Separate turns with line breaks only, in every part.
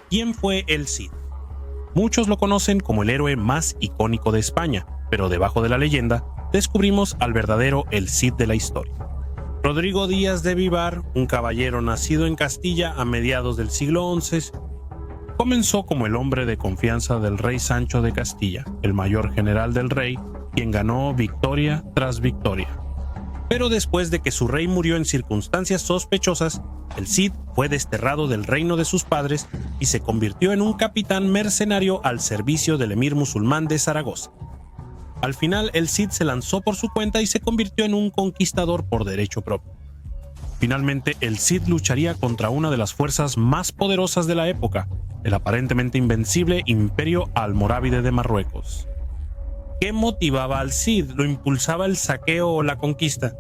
¿Quién fue el Cid? Muchos lo conocen como el héroe más icónico de España, pero debajo de la leyenda descubrimos al verdadero el Cid de la historia. Rodrigo Díaz de Vivar, un caballero nacido en Castilla a mediados del siglo XI, comenzó como el hombre de confianza del rey Sancho de Castilla, el mayor general del rey, quien ganó victoria tras victoria. Pero después de que su rey murió en circunstancias sospechosas, el Cid fue desterrado del reino de sus padres y se convirtió en un capitán mercenario al servicio del emir musulmán de Zaragoza. Al final, el Cid se lanzó por su cuenta y se convirtió en un conquistador por derecho propio. Finalmente, el Cid lucharía contra una de las fuerzas más poderosas de la época, el aparentemente invencible Imperio Almorávide de Marruecos. ¿Qué motivaba al Cid? ¿Lo impulsaba el saqueo o la conquista?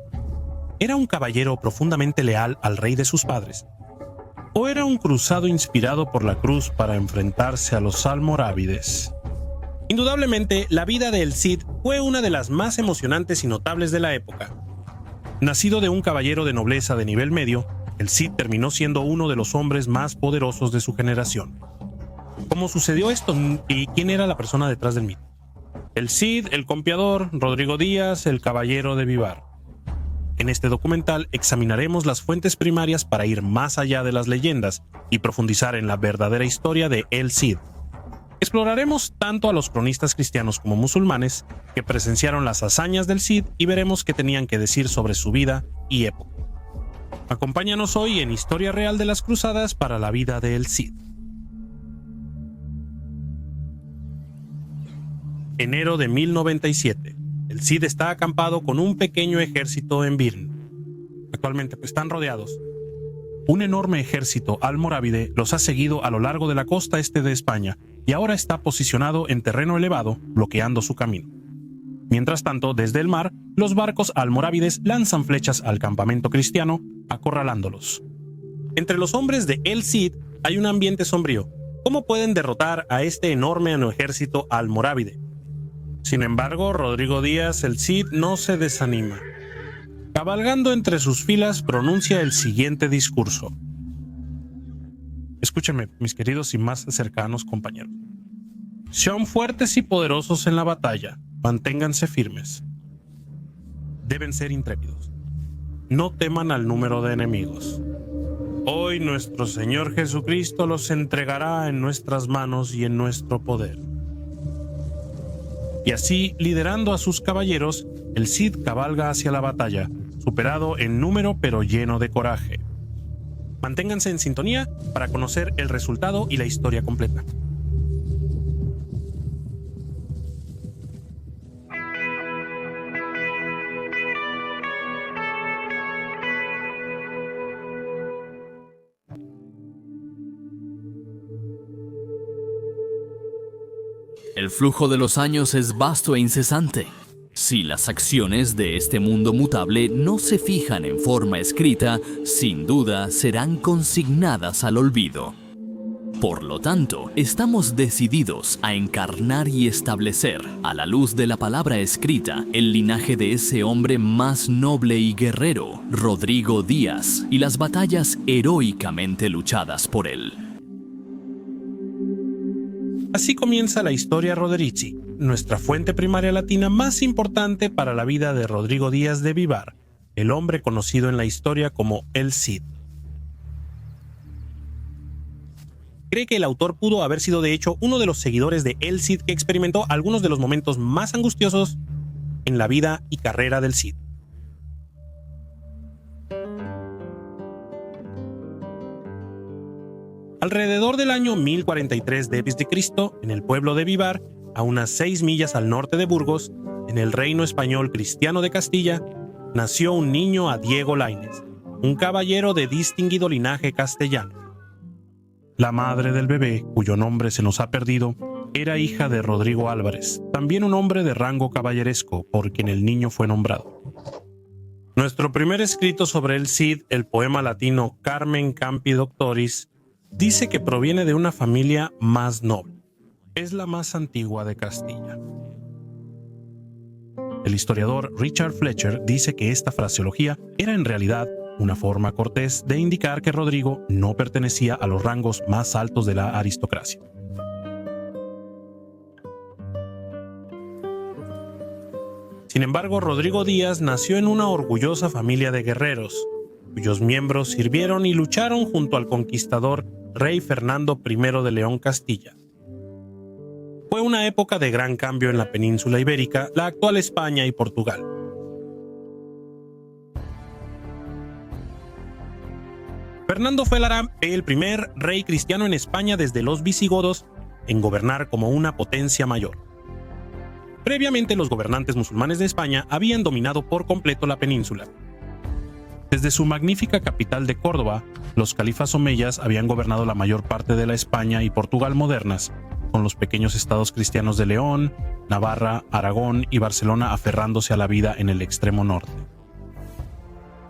¿Era un caballero profundamente leal al rey de sus padres? ¿O era un cruzado inspirado por la cruz para enfrentarse a los almorávides? Indudablemente, la vida de el Cid fue una de las más emocionantes y notables de la época. Nacido de un caballero de nobleza de nivel medio, el Cid terminó siendo uno de los hombres más poderosos de su generación. ¿Cómo sucedió esto y quién era la persona detrás del mito? El Cid, el Compiador, Rodrigo Díaz, el Caballero de Vivar. En este documental examinaremos las fuentes primarias para ir más allá de las leyendas y profundizar en la verdadera historia de el Cid. Exploraremos tanto a los cronistas cristianos como musulmanes que presenciaron las hazañas del Cid y veremos qué tenían que decir sobre su vida y época. Acompáñanos hoy en Historia Real de las Cruzadas para la vida de el Cid. Enero de 1097. El Cid está acampado con un pequeño ejército en Birn. Actualmente están rodeados. Un enorme ejército almorávide los ha seguido a lo largo de la costa este de España y ahora está posicionado en terreno elevado, bloqueando su camino. Mientras tanto, desde el mar, los barcos almorávides lanzan flechas al campamento cristiano, acorralándolos. Entre los hombres de el Cid hay un ambiente sombrío. ¿Cómo pueden derrotar a este enorme ejército almorávide? Sin embargo, Rodrigo Díaz, el Cid, no se desanima. Cabalgando entre sus filas, pronuncia el siguiente discurso. Escúchenme, mis queridos y más cercanos compañeros. Sean fuertes y poderosos en la batalla. Manténganse firmes. Deben ser intrépidos. No teman al número de enemigos. Hoy nuestro Señor Jesucristo los entregará en nuestras manos y en nuestro poder. Y así, liderando a sus caballeros, el Cid cabalga hacia la batalla, superado en número pero lleno de coraje. Manténganse en sintonía para conocer el resultado y la historia completa.
El flujo de los años es vasto e incesante. Si las acciones de este mundo mutable no se fijan en forma escrita, sin duda serán consignadas al olvido. Por lo tanto, estamos decididos a encarnar y establecer, a la luz de la palabra escrita, el linaje de ese hombre más noble y guerrero, Rodrigo Díaz, y las batallas heroicamente luchadas por él.
Así comienza la Historia Roderici, nuestra fuente primaria latina más importante para la vida de Rodrigo Díaz de Vivar, el hombre conocido en la historia como el Cid. Cree que el autor pudo haber sido de hecho uno de los seguidores de el Cid que experimentó algunos de los momentos más angustiosos en la vida y carrera del Cid. Alrededor del año 1043 d.C., en el pueblo de Vivar, a unas 6 millas al norte de Burgos, en el reino español cristiano de Castilla, nació un niño a Diego Lainez, un caballero de distinguido linaje castellano. La madre del bebé, cuyo nombre se nos ha perdido, era hija de Rodrigo Álvarez, también un hombre de rango caballeresco, por quien el niño fue nombrado. Nuestro primer escrito sobre el Cid, el poema latino Carmen Campi Doctoris, dice que proviene de una familia más noble. Es la más antigua de Castilla. El historiador Richard Fletcher dice que esta fraseología era en realidad una forma cortés de indicar que Rodrigo no pertenecía a los rangos más altos de la aristocracia. Sin embargo, Rodrigo Díaz nació en una orgullosa familia de guerreros, cuyos miembros sirvieron y lucharon junto al conquistador rey Fernando I de León Castilla. Fue una época de gran cambio en la península ibérica, la actual España y Portugal. Fernando fue el primer rey cristiano en España desde los visigodos en gobernar como una potencia mayor. Previamente, los gobernantes musulmanes de España habían dominado por completo la península. Desde su magnífica capital de Córdoba, los califas omeyas habían gobernado la mayor parte de la España y Portugal modernas, con los pequeños estados cristianos de León, Navarra, Aragón y Barcelona aferrándose a la vida en el extremo norte.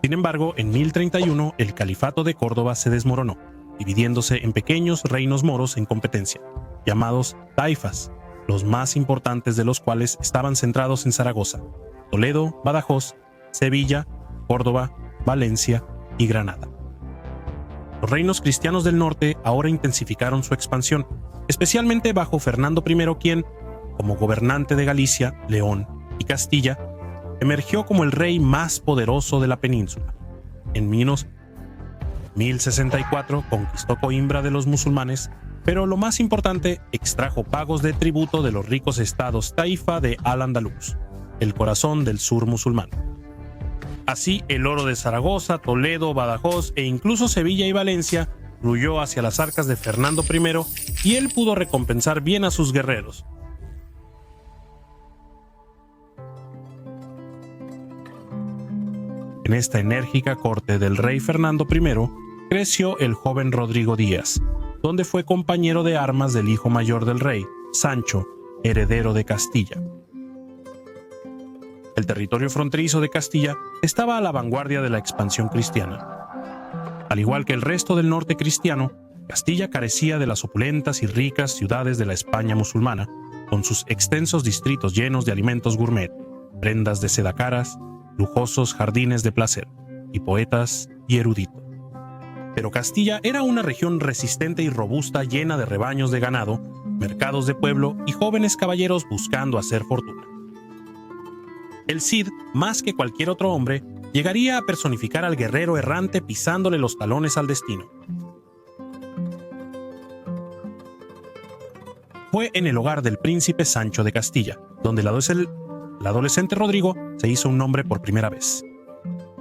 Sin embargo, en 1031 el califato de Córdoba se desmoronó, dividiéndose en pequeños reinos moros en competencia, llamados taifas, los más importantes de los cuales estaban centrados en Zaragoza, Toledo, Badajoz, Sevilla, Córdoba, Valencia y Granada. Los reinos cristianos del norte ahora intensificaron su expansión, especialmente bajo Fernando I, quien, como gobernante de Galicia, León y Castilla, emergió como el rey más poderoso de la península. En 1064 conquistó Coimbra de los musulmanes, pero lo más importante, extrajo pagos de tributo de los ricos estados taifa de Al-Andalus, el corazón del sur musulmán. Así, el oro de Zaragoza, Toledo, Badajoz e incluso Sevilla y Valencia fluyó hacia las arcas de Fernando I y él pudo recompensar bien a sus guerreros. En esta enérgica corte del rey Fernando I creció el joven Rodrigo Díaz, donde fue compañero de armas del hijo mayor del rey, Sancho, heredero de Castilla. El territorio fronterizo de Castilla estaba a la vanguardia de la expansión cristiana. Al igual que el resto del norte cristiano, Castilla carecía de las opulentas y ricas ciudades de la España musulmana, con sus extensos distritos llenos de alimentos gourmet, prendas de seda caras, lujosos jardines de placer, y poetas y eruditos. Pero Castilla era una región resistente y robusta, llena de rebaños de ganado, mercados de pueblo y jóvenes caballeros buscando hacer fortuna. El Cid, más que cualquier otro hombre, llegaría a personificar al guerrero errante pisándole los talones al destino. Fue en el hogar del príncipe Sancho de Castilla, donde el adolescente Rodrigo se hizo un nombre por primera vez.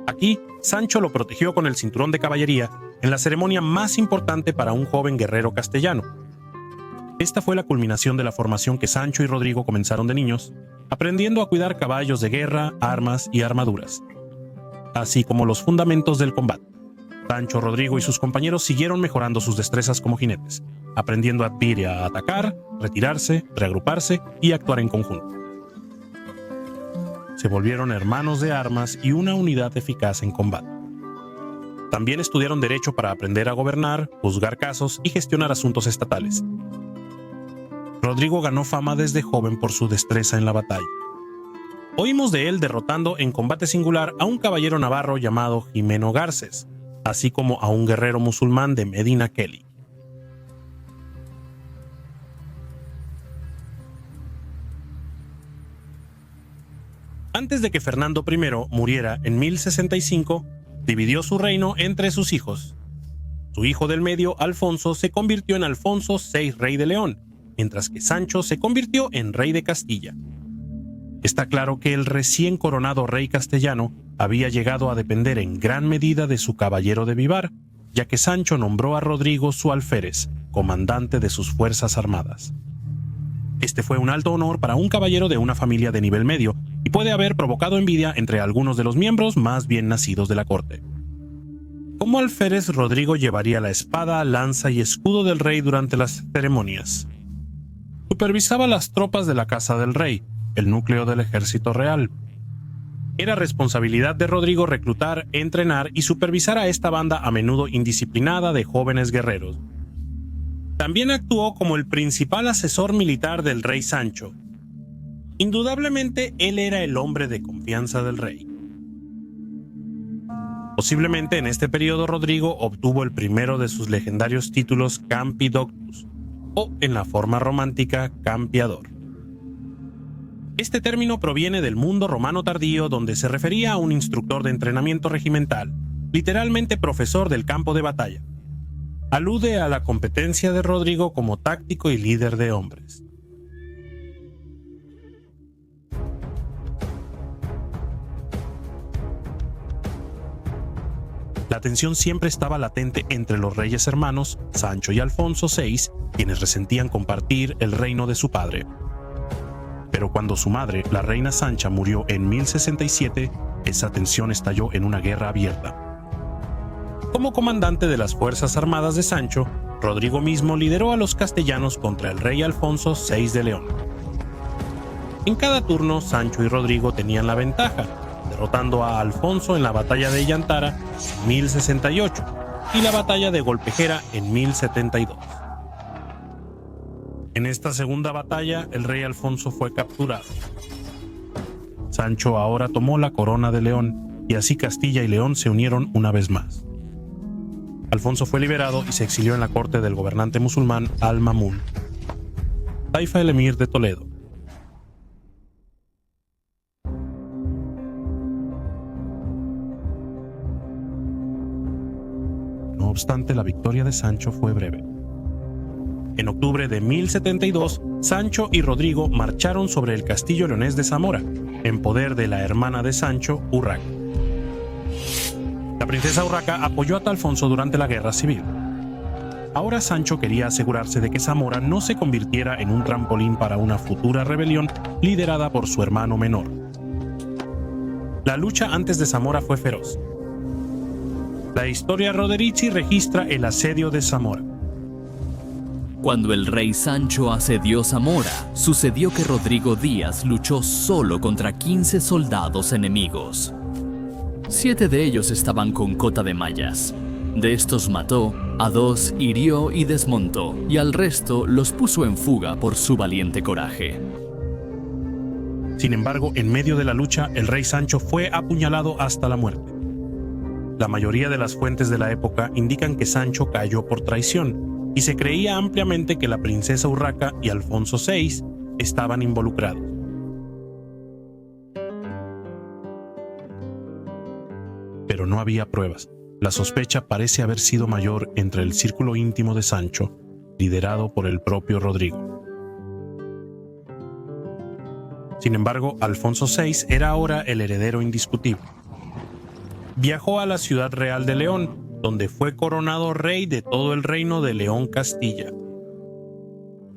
Aquí, Sancho lo protegió con el cinturón de caballería en la ceremonia más importante para un joven guerrero castellano. Esta fue la culminación de la formación que Sancho y Rodrigo comenzaron de niños, aprendiendo a cuidar caballos de guerra, armas y armaduras, así como los fundamentos del combate. Sancho, Rodrigo y sus compañeros siguieron mejorando sus destrezas como jinetes, aprendiendo a ir a atacar, retirarse, reagruparse y actuar en conjunto. Se volvieron hermanos de armas y una unidad eficaz en combate. También estudiaron derecho para aprender a gobernar, juzgar casos y gestionar asuntos estatales. Rodrigo ganó fama desde joven por su destreza en la batalla. Oímos de él derrotando en combate singular a un caballero navarro llamado Jimeno Garces, así como a un guerrero musulmán de Medina Kelly. Antes de que Fernando I muriera en 1065, dividió su reino entre sus hijos. Su hijo del medio, Alfonso, se convirtió en Alfonso VI, rey de León, mientras que Sancho se convirtió en rey de Castilla. Está claro que el recién coronado rey castellano había llegado a depender en gran medida de su caballero de Vivar, ya que Sancho nombró a Rodrigo su alférez, comandante de sus fuerzas armadas. Este fue un alto honor para un caballero de una familia de nivel medio y puede haber provocado envidia entre algunos de los miembros más bien nacidos de la corte. Como alférez, Rodrigo llevaría la espada, lanza y escudo del rey durante las ceremonias. Supervisaba las tropas de la casa del rey, el núcleo del ejército real. Era responsabilidad de Rodrigo reclutar, entrenar y supervisar a esta banda a menudo indisciplinada de jóvenes guerreros. También actuó como el principal asesor militar del rey Sancho. Indudablemente, él era el hombre de confianza del rey. Posiblemente en este periodo Rodrigo obtuvo el primero de sus legendarios títulos Campi Doctus, o en la forma romántica Campeador. Este término proviene del mundo romano tardío, donde se refería a un instructor de entrenamiento regimental, literalmente profesor del campo de batalla. Alude a la competencia de Rodrigo como táctico y líder de hombres. La tensión siempre estaba latente entre los reyes hermanos, Sancho y Alfonso VI, quienes resentían compartir el reino de su padre. Pero cuando su madre, la reina Sancha, murió en 1067, esa tensión estalló en una guerra abierta. Como comandante de las fuerzas armadas de Sancho, Rodrigo mismo lideró a los castellanos contra el rey Alfonso VI de León. En cada turno, Sancho y Rodrigo tenían la ventaja, derrotando a Alfonso en la batalla de Llantara en 1068 y la batalla de Golpejera en 1072. En esta segunda batalla, el rey Alfonso fue capturado. Sancho ahora tomó la corona de León, y así Castilla y León se unieron una vez más. Alfonso fue liberado y se exilió en la corte del gobernante musulmán Al-Mamun, Taifa el emir de Toledo. No obstante, la victoria de Sancho fue breve. En octubre de 1072, Sancho y Rodrigo marcharon sobre el castillo leonés de Zamora, en poder de la hermana de Sancho, Urraca. La princesa Urraca apoyó a Alfonso durante la guerra civil. Ahora Sancho quería asegurarse de que Zamora no se convirtiera en un trampolín para una futura rebelión liderada por su hermano menor. La lucha antes de Zamora fue feroz. La historia Roderici registra el asedio de Zamora.
Cuando el rey Sancho asedió Zamora, sucedió que Rodrigo Díaz luchó solo contra 15 soldados enemigos. 7 de ellos estaban con cota de mallas. De estos mató, a 2 hirió y desmontó, y al resto los puso en fuga por su valiente coraje.
Sin embargo, en medio de la lucha, el rey Sancho fue apuñalado hasta la muerte. La mayoría de las fuentes de la época indican que Sancho cayó por traición, y se creía ampliamente que la princesa Urraca y Alfonso VI estaban involucrados. Pero no había pruebas. La sospecha parece haber sido mayor entre el círculo íntimo de Sancho, liderado por el propio Rodrigo. Sin embargo, Alfonso VI era ahora el heredero indiscutible. Viajó a la ciudad real de León, donde fue coronado rey de todo el reino de León Castilla.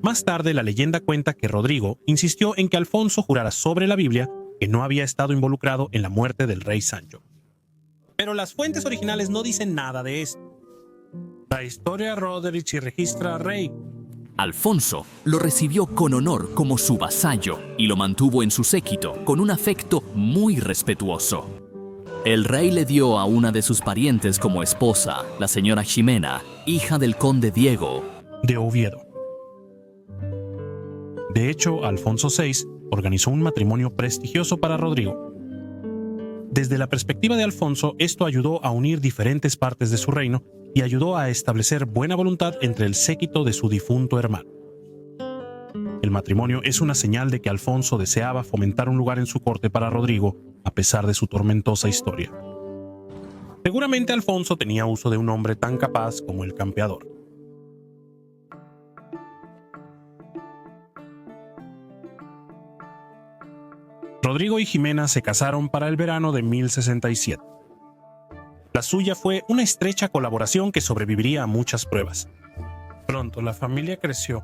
Más tarde, la leyenda cuenta que Rodrigo insistió en que Alfonso jurara sobre la Biblia que no había estado involucrado en la muerte del rey Sancho. Pero las fuentes originales no dicen nada de esto. La historia Roderici registra al rey.
Alfonso lo recibió con honor como su vasallo y lo mantuvo en su séquito con un afecto muy respetuoso. El rey le dio a una de sus parientes como esposa, la señora Ximena, hija del conde Diego
de Oviedo. De hecho, Alfonso VI organizó un matrimonio prestigioso para Rodrigo. Desde la perspectiva de Alfonso, esto ayudó a unir diferentes partes de su reino y ayudó a establecer buena voluntad entre el séquito de su difunto hermano. El matrimonio es una señal de que Alfonso deseaba fomentar un lugar en su corte para Rodrigo, a pesar de su tormentosa historia. Seguramente Alfonso tenía uso de un hombre tan capaz como el campeador. Rodrigo y Ximena se casaron para el verano de 1067. La suya fue una estrecha colaboración que sobreviviría a muchas pruebas. Pronto la familia creció.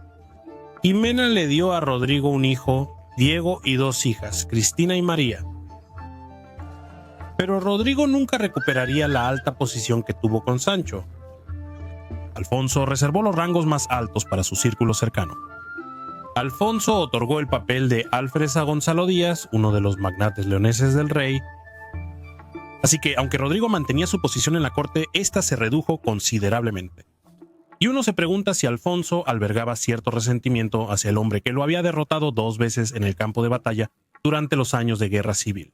Ximena le dio a Rodrigo un hijo, Diego, y 2 hijas, Cristina y María. Pero Rodrigo nunca recuperaría la alta posición que tuvo con Sancho. Alfonso reservó los rangos más altos para su círculo cercano. Alfonso otorgó el papel de alférez a Gonzalo Díaz, uno de los magnates leoneses del rey. Así que, aunque Rodrigo mantenía su posición en la corte, esta se redujo considerablemente. Y uno se pregunta si Alfonso albergaba cierto resentimiento hacia el hombre que lo había derrotado 2 veces en el campo de batalla durante los años de guerra civil.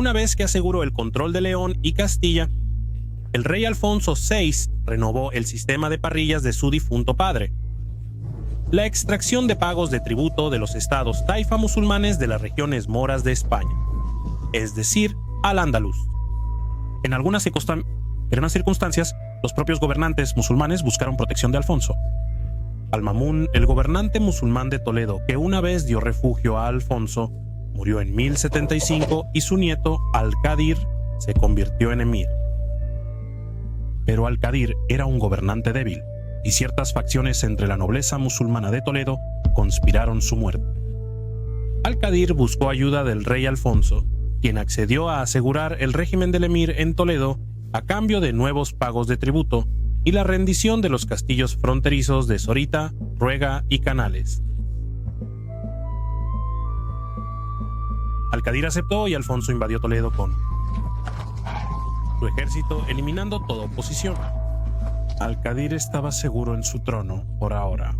Una vez que aseguró el control de León y Castilla, el rey Alfonso VI renovó el sistema de parrillas de su difunto padre. La extracción de pagos de tributo de los estados taifa musulmanes de las regiones moras de España, es decir, al-Ándalus. En algunas circunstancias, los propios gobernantes musulmanes buscaron protección de Alfonso. Al-Mamun, el gobernante musulmán de Toledo, que una vez dio refugio a Alfonso, murió en 1075 y su nieto, Al-Qadir, se convirtió en emir. Pero Al-Qadir era un gobernante débil, y ciertas facciones entre la nobleza musulmana de Toledo conspiraron su muerte. Al-Qadir buscó ayuda del rey Alfonso, quien accedió a asegurar el régimen del emir en Toledo a cambio de nuevos pagos de tributo y la rendición de los castillos fronterizos de Zorita, Ruega y Canales. Al-Qadir aceptó y Alfonso invadió Toledo con su ejército, eliminando toda oposición. Al-Qadir estaba seguro en su trono por ahora.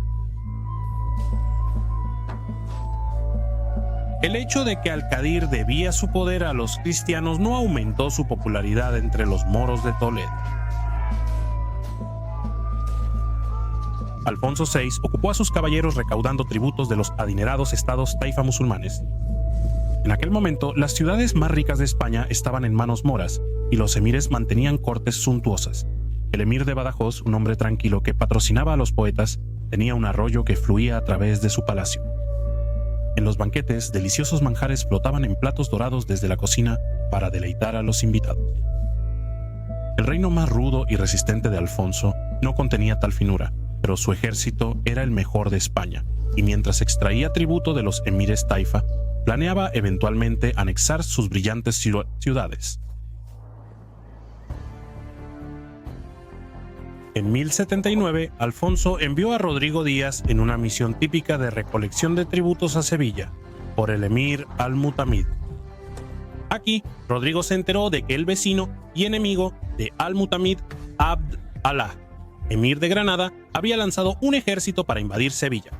El hecho de que Al-Qadir debía su poder a los cristianos no aumentó su popularidad entre los moros de Toledo. Alfonso VI ocupó a sus caballeros recaudando tributos de los adinerados estados taifa musulmanes. En aquel momento, las ciudades más ricas de España estaban en manos moras y los emires mantenían cortes suntuosas. El emir de Badajoz, un hombre tranquilo que patrocinaba a los poetas, tenía un arroyo que fluía a través de su palacio. En los banquetes, deliciosos manjares flotaban en platos dorados desde la cocina para deleitar a los invitados. El reino más rudo y resistente de Alfonso no contenía tal finura, pero su ejército era el mejor de España, y mientras extraía tributo de los emires taifa, planeaba eventualmente anexar sus brillantes ciudades. En 1079, Alfonso envió a Rodrigo Díaz en una misión típica de recolección de tributos a Sevilla, por el emir Al-Mutamid. Aquí, Rodrigo se enteró de que el vecino y enemigo de Al-Mutamid, Abd Allah, emir de Granada, había lanzado un ejército para invadir Sevilla.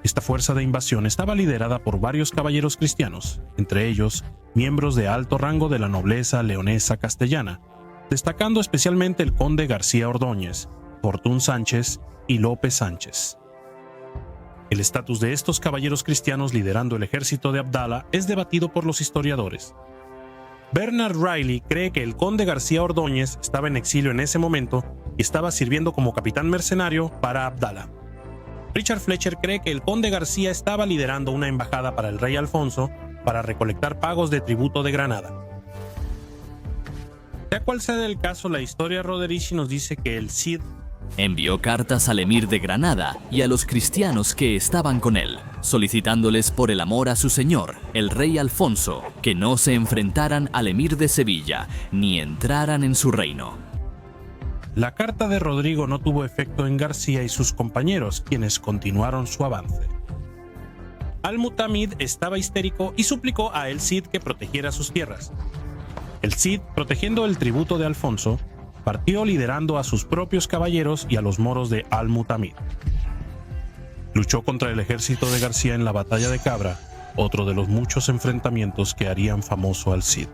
Esta fuerza de invasión estaba liderada por varios caballeros cristianos, entre ellos miembros de alto rango de la nobleza leonesa castellana, destacando especialmente el conde García Ordóñez, Fortún Sánchez y López Sánchez. El estatus de estos caballeros cristianos liderando el ejército de Abdala es debatido por los historiadores. Bernard Riley cree que el conde García Ordóñez estaba en exilio en ese momento y estaba sirviendo como capitán mercenario para Abdala. Richard Fletcher cree que el conde García estaba liderando una embajada para el rey Alfonso para recolectar pagos de tributo de Granada. Sea cual sea el caso, la historia Roderici nos dice que el Cid
envió cartas al emir de Granada y a los cristianos que estaban con él, solicitándoles por el amor a su señor, el rey Alfonso, que no se enfrentaran al emir de Sevilla, ni entraran en su reino.
La carta de Rodrigo no tuvo efecto en García y sus compañeros, quienes continuaron su avance. Al-Mutamid estaba histérico y suplicó a el Cid que protegiera sus tierras. El Cid, protegiendo el tributo de Alfonso, partió liderando a sus propios caballeros y a los moros de Al-Mutamid. Luchó contra el ejército de García en la batalla de Cabra, otro de los muchos enfrentamientos que harían famoso al Cid.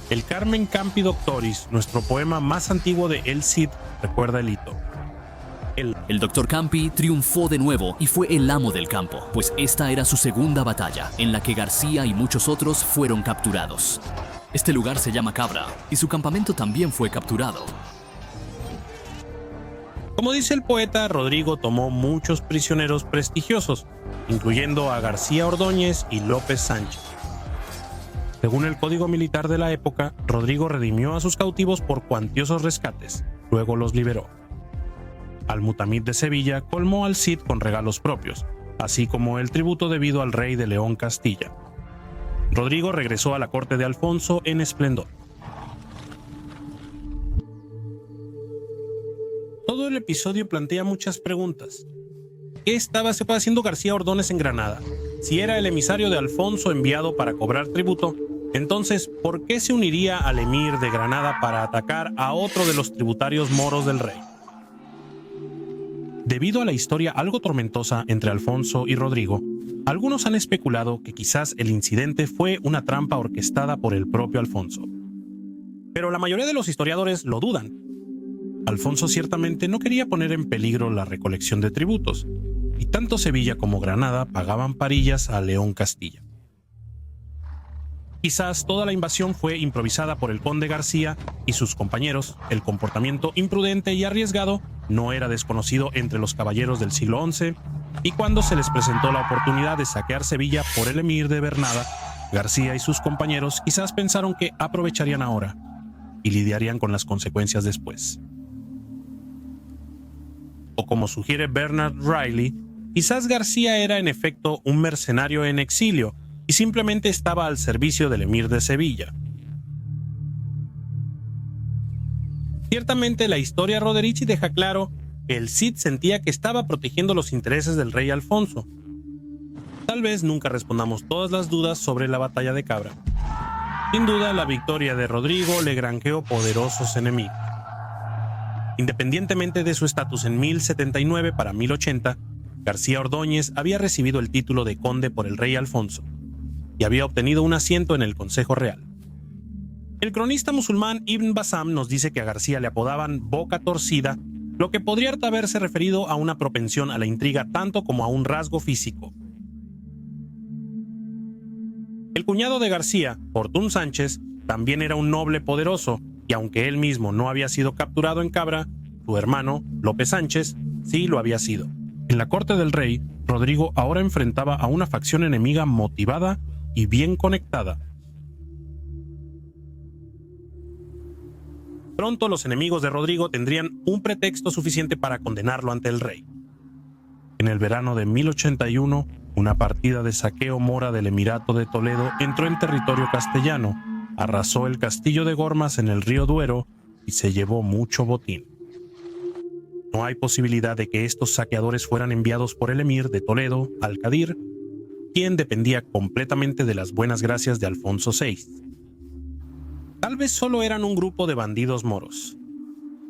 El Carmen Campi Doctoris, nuestro poema más antiguo de El Cid, recuerda el hito.
El Dr. Campi triunfó de nuevo y fue el amo del campo, pues esta era su segunda batalla, en la que García y muchos otros fueron capturados. Este lugar se llama Cabra, y su campamento también fue capturado.
Como dice el poeta, Rodrigo tomó muchos prisioneros prestigiosos, incluyendo a García Ordóñez y López Sánchez. Según el código militar de la época, Rodrigo redimió a sus cautivos por cuantiosos rescates, luego los liberó. Al-Mutamid de Sevilla colmó al Cid con regalos propios, así como el tributo debido al rey de León Castilla. Rodrigo regresó a la corte de Alfonso en esplendor. Todo el episodio plantea muchas preguntas. ¿Qué estaba haciendo García Ordóñez en Granada? Si era el emisario de Alfonso enviado para cobrar tributo, entonces, ¿por qué se uniría al emir de Granada para atacar a otro de los tributarios moros del rey? Debido a la historia algo tormentosa entre Alfonso y Rodrigo, algunos han especulado que quizás el incidente fue una trampa orquestada por el propio Alfonso. Pero la mayoría de los historiadores lo dudan. Alfonso ciertamente no quería poner en peligro la recolección de tributos, y tanto Sevilla como Granada pagaban parillas a León Castilla. Quizás toda la invasión fue improvisada por el conde García y sus compañeros. El comportamiento imprudente y arriesgado no era desconocido entre los caballeros del siglo XI, y cuando se les presentó la oportunidad de saquear Sevilla por el emir de Bernada, García y sus compañeros quizás pensaron que aprovecharían ahora y lidiarían con las consecuencias después. O como sugiere Bernard Riley, quizás García era en efecto un mercenario en exilio y simplemente estaba al servicio del emir de Sevilla. Ciertamente la historia Roderici deja claro que el Cid sentía que estaba protegiendo los intereses del rey Alfonso. Tal vez nunca respondamos todas las dudas sobre la batalla de Cabra. Sin duda, la victoria de Rodrigo le granjeó poderosos enemigos. Independientemente de su estatus en 1079 para 1080, García Ordóñez había recibido el título de conde por el rey Alfonso y había obtenido un asiento en el Consejo Real. El cronista musulmán Ibn Bassam nos dice que a García le apodaban Boca Torcida, lo que podría haberse referido a una propensión a la intriga tanto como a un rasgo físico. El cuñado de García, Fortún Sánchez, también era un noble poderoso, y aunque él mismo no había sido capturado en Cabra, su hermano, Lope Sánchez, sí lo había sido. En la corte del rey, Rodrigo ahora enfrentaba a una facción enemiga motivada y bien conectada. Pronto los enemigos de Rodrigo tendrían un pretexto suficiente para condenarlo ante el rey. En el verano de 1081, una partida de saqueo mora del Emirato de Toledo entró en territorio castellano, arrasó el castillo de Gormas en el río Duero y se llevó mucho botín. No hay posibilidad de que estos saqueadores fueran enviados por el emir de Toledo, Al-Qadir, quien dependía completamente de las buenas gracias de Alfonso VI. Tal vez solo eran un grupo de bandidos moros.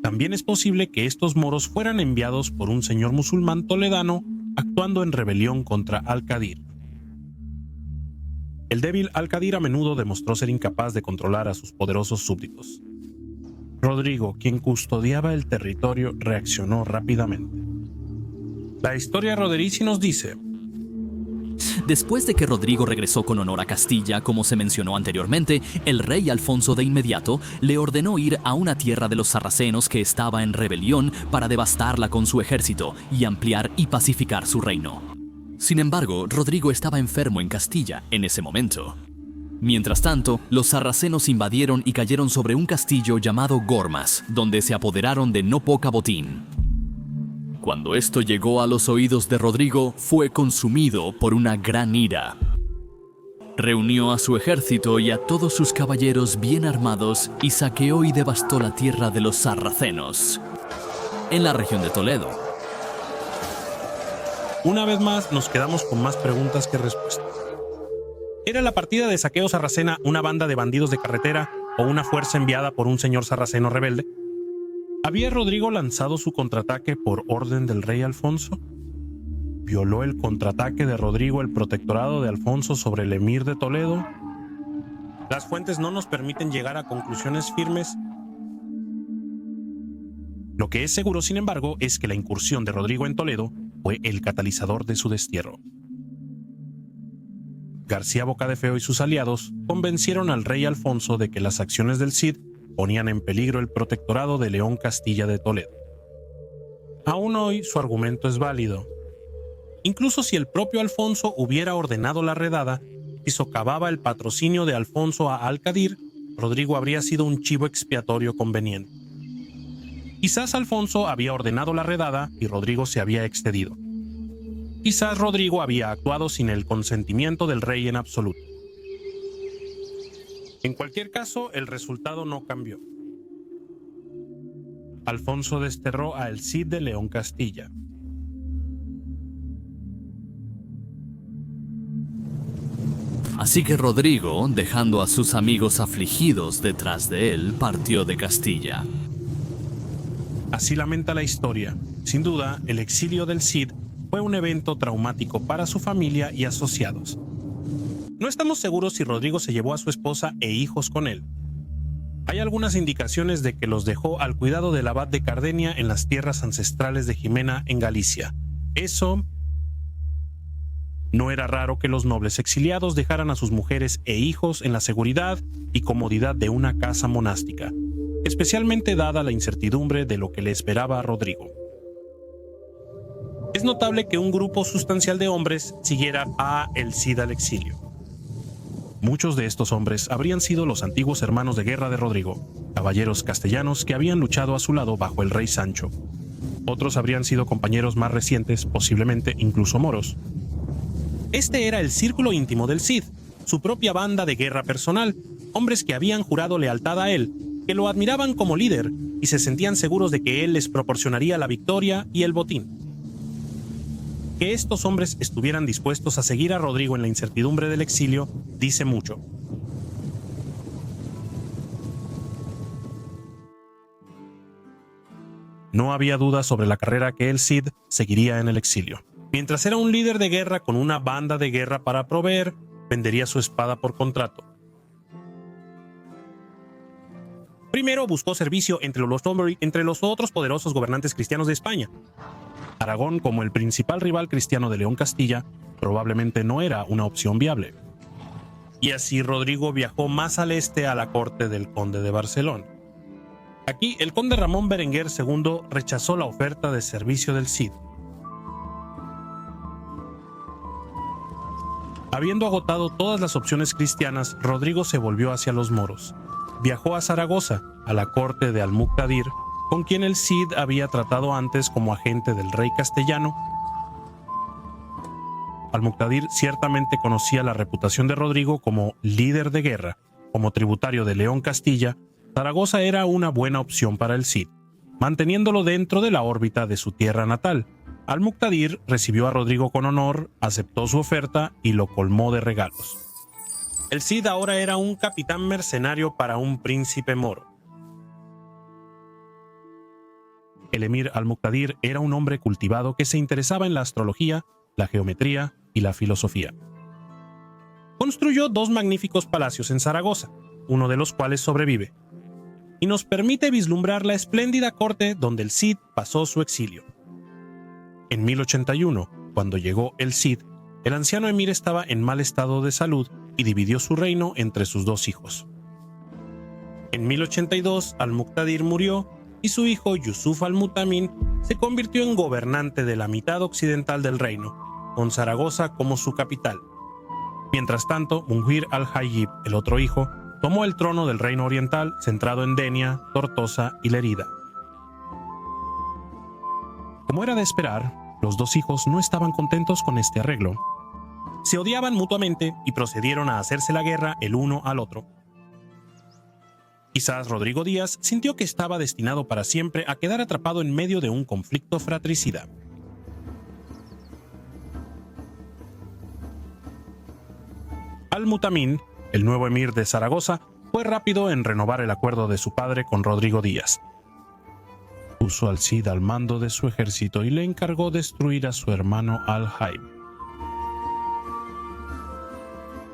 También es posible que estos moros fueran enviados por un señor musulmán toledano actuando en rebelión contra Al-Qadir. El débil Al-Qadir a menudo demostró ser incapaz de controlar a sus poderosos súbditos. Rodrigo, quien custodiaba el territorio, reaccionó rápidamente. La historia Roderici nos dice:
después de que Rodrigo regresó con honor a Castilla, como se mencionó anteriormente, el rey Alfonso de inmediato le ordenó ir a una tierra de los sarracenos que estaba en rebelión para devastarla con su ejército y ampliar y pacificar su reino. Sin embargo, Rodrigo estaba enfermo en Castilla en ese momento. Mientras tanto, los sarracenos invadieron y cayeron sobre un castillo llamado Gormas, donde se apoderaron de no poca botín. Cuando esto llegó a los oídos de Rodrigo, fue consumido por una gran ira. Reunió a su ejército y a todos sus caballeros bien armados y saqueó y devastó la tierra de los sarracenos, en la región de Toledo.
Una vez más nos quedamos con más preguntas que respuestas. ¿Era la partida de saqueo sarracena una banda de bandidos de carretera o una fuerza enviada por un señor sarraceno rebelde? ¿Había Rodrigo lanzado su contraataque por orden del rey Alfonso? ¿Violó el contraataque de Rodrigo el protectorado de Alfonso sobre el emir de Toledo? Las fuentes no nos permiten llegar a conclusiones firmes. Lo que es seguro, sin embargo, es que la incursión de Rodrigo en Toledo fue el catalizador de su destierro. García Bocadefeo y sus aliados convencieron al rey Alfonso de que las acciones del Cid ponían en peligro el protectorado de León Castilla de Toledo. Aún hoy su argumento es válido. Incluso si el propio Alfonso hubiera ordenado la redada y socavaba el patrocinio de Alfonso a Al-Qadir, Rodrigo habría sido un chivo expiatorio conveniente. Quizás Alfonso había ordenado la redada y Rodrigo se había excedido. Quizás Rodrigo había actuado sin el consentimiento del rey en absoluto. En cualquier caso, el resultado no cambió. Alfonso desterró a el Cid de León Castilla.
Así que Rodrigo, dejando a sus amigos afligidos detrás de él, partió de Castilla.
Así lamenta la historia. Sin duda, el exilio del Cid fue un evento traumático para su familia y asociados. No estamos seguros si Rodrigo se llevó a su esposa e hijos con él. Hay algunas indicaciones de que los dejó al cuidado del abad de Cardenia en las tierras ancestrales de Jimena, en Galicia. Eso no era raro que los nobles exiliados dejaran a sus mujeres e hijos en la seguridad y comodidad de una casa monástica, especialmente dada la incertidumbre de lo que le esperaba a Rodrigo. Es notable que un grupo sustancial de hombres siguiera a el Cid al exilio. Muchos de estos hombres habrían sido los antiguos hermanos de guerra de Rodrigo, caballeros castellanos que habían luchado a su lado bajo el rey Sancho. Otros habrían sido compañeros más recientes, posiblemente incluso moros. Este era el círculo íntimo del Cid, su propia banda de guerra personal, hombres que habían jurado lealtad a él, que lo admiraban como líder y se sentían seguros de que él les proporcionaría la victoria y el botín. Que estos hombres estuvieran dispuestos a seguir a Rodrigo en la incertidumbre del exilio dice mucho. No había duda sobre la carrera que el Cid seguiría en el exilio. Mientras era un líder de guerra con una banda de guerra para proveer, vendería su espada por contrato. Primero buscó servicio entre los otros poderosos gobernantes cristianos de España. Aragón, como el principal rival cristiano de León Castilla, probablemente no era una opción viable. Y así Rodrigo viajó más al este a la corte del conde de Barcelona. Aquí el conde Ramón Berenguer II rechazó la oferta de servicio del Cid. Habiendo agotado todas las opciones cristianas, Rodrigo se volvió hacia los moros. Viajó a Zaragoza, a la corte de Al-Muqtadir, con quien el Cid había tratado antes como agente del rey castellano. Al-Muqtadir ciertamente conocía la reputación de Rodrigo como líder de guerra. Como tributario de León Castilla, Zaragoza era una buena opción para el Cid, manteniéndolo dentro de la órbita de su tierra natal. Al-Muqtadir recibió a Rodrigo con honor, aceptó su oferta y lo colmó de regalos. El Cid ahora era un capitán mercenario para un príncipe moro. El emir Al-Muqtadir era un hombre cultivado que se interesaba en la astrología, la geometría y la filosofía. Construyó 2 magníficos palacios en Zaragoza, uno de los cuales sobrevive, y nos permite vislumbrar la espléndida corte donde el Cid pasó su exilio. En 1081, cuando llegó el Cid, el anciano emir estaba en mal estado de salud y dividió su reino entre sus 2 hijos. En 1082, Al-Muqtadir murió y su hijo Yusuf al-Mutamin se convirtió en gobernante de la mitad occidental del reino, con Zaragoza como su capital. Mientras tanto, Munhir al-Hayyib, el otro hijo, tomó el trono del reino oriental, centrado en Denia, Tortosa y Lerida. Como era de esperar, los 2 hijos no estaban contentos con este arreglo. Se odiaban mutuamente y procedieron a hacerse la guerra el uno al otro. Quizás Rodrigo Díaz sintió que estaba destinado para siempre a quedar atrapado en medio de un conflicto fratricida. Al-Mutamin, el nuevo emir de Zaragoza, fue rápido en renovar el acuerdo de su padre con Rodrigo Díaz. Puso al Cid al mando de su ejército y le encargó destruir a su hermano Al-Haib.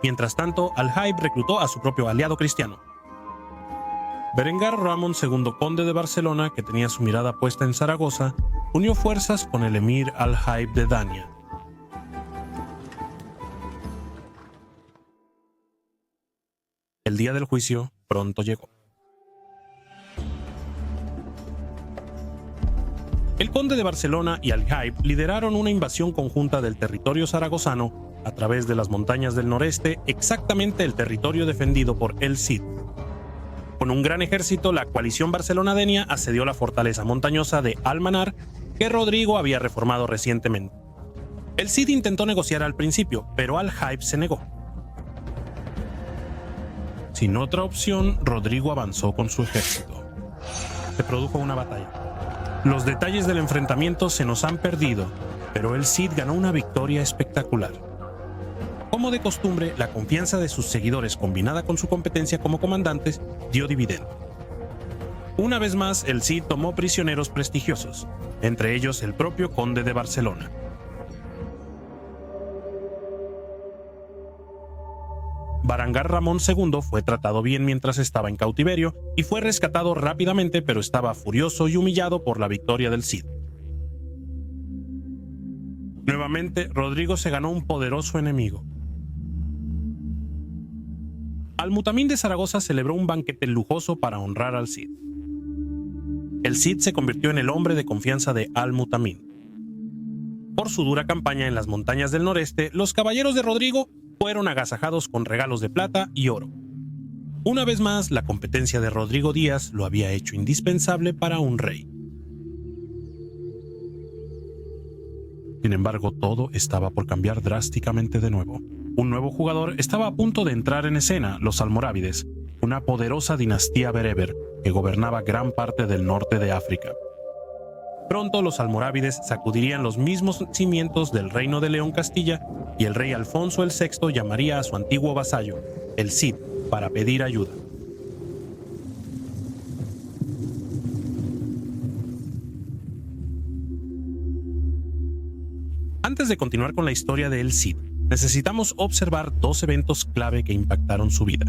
Mientras tanto, Al-Haib reclutó a su propio aliado cristiano. Berengar Ramón II, conde de Barcelona, que tenía su mirada puesta en Zaragoza, unió fuerzas con el emir Al-Haib de Dania. El día del juicio pronto llegó. El conde de Barcelona y Al-Haib lideraron una invasión conjunta del territorio zaragozano a través de las montañas del noreste, exactamente el territorio defendido por el Cid. Con un gran ejército, la coalición Barcelona-Denia asedió la fortaleza montañosa de Almanar, que Rodrigo había reformado recientemente. El Cid intentó negociar al principio, pero Al-Haib se negó. Sin otra opción, Rodrigo avanzó con su ejército. Se produjo una batalla. Los detalles del enfrentamiento se nos han perdido, pero el Cid ganó una victoria espectacular. Como de costumbre, la confianza de sus seguidores combinada con su competencia como comandantes dio dividendo. Una vez más, el Cid tomó prisioneros prestigiosos, entre ellos el propio conde de Barcelona. Berengar Ramón II fue tratado bien mientras estaba en cautiverio y fue rescatado rápidamente, pero estaba furioso y humillado por la victoria del Cid. Nuevamente, Rodrigo se ganó un poderoso enemigo. Al-Mutamín de Zaragoza celebró un banquete lujoso para honrar al Cid. El Cid se convirtió en el hombre de confianza de Al-Mutamín. Por su dura campaña en las montañas del noreste, los caballeros de Rodrigo fueron agasajados con regalos de plata y oro. Una vez más, la competencia de Rodrigo Díaz lo había hecho indispensable para un rey. Sin embargo, todo estaba por cambiar drásticamente de nuevo. Un nuevo jugador estaba a punto de entrar en escena, los almorávides, una poderosa dinastía bereber que gobernaba gran parte del norte de África. Pronto los almorávides sacudirían los mismos cimientos del reino de León Castilla y el rey Alfonso VI llamaría a su antiguo vasallo, el Cid, para pedir ayuda. Antes de continuar con la historia de El Cid, necesitamos observar dos eventos clave que impactaron su vida: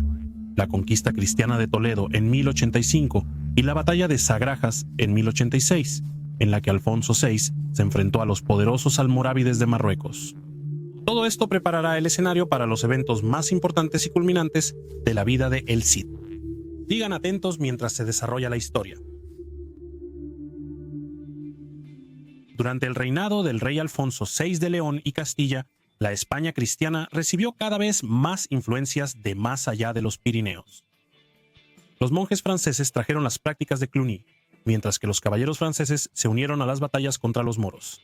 la conquista cristiana de Toledo en 1085 y la batalla de Sagrajas en 1086, en la que Alfonso VI se enfrentó a los poderosos almorávides de Marruecos. Todo esto preparará el escenario para los eventos más importantes y culminantes de la vida de El Cid. Sigan atentos mientras se desarrolla la historia. Durante el reinado del rey Alfonso VI de León y Castilla, la España cristiana recibió cada vez más influencias de más allá de los Pirineos. Los monjes franceses trajeron las prácticas de Cluny, mientras que los caballeros franceses se unieron a las batallas contra los moros.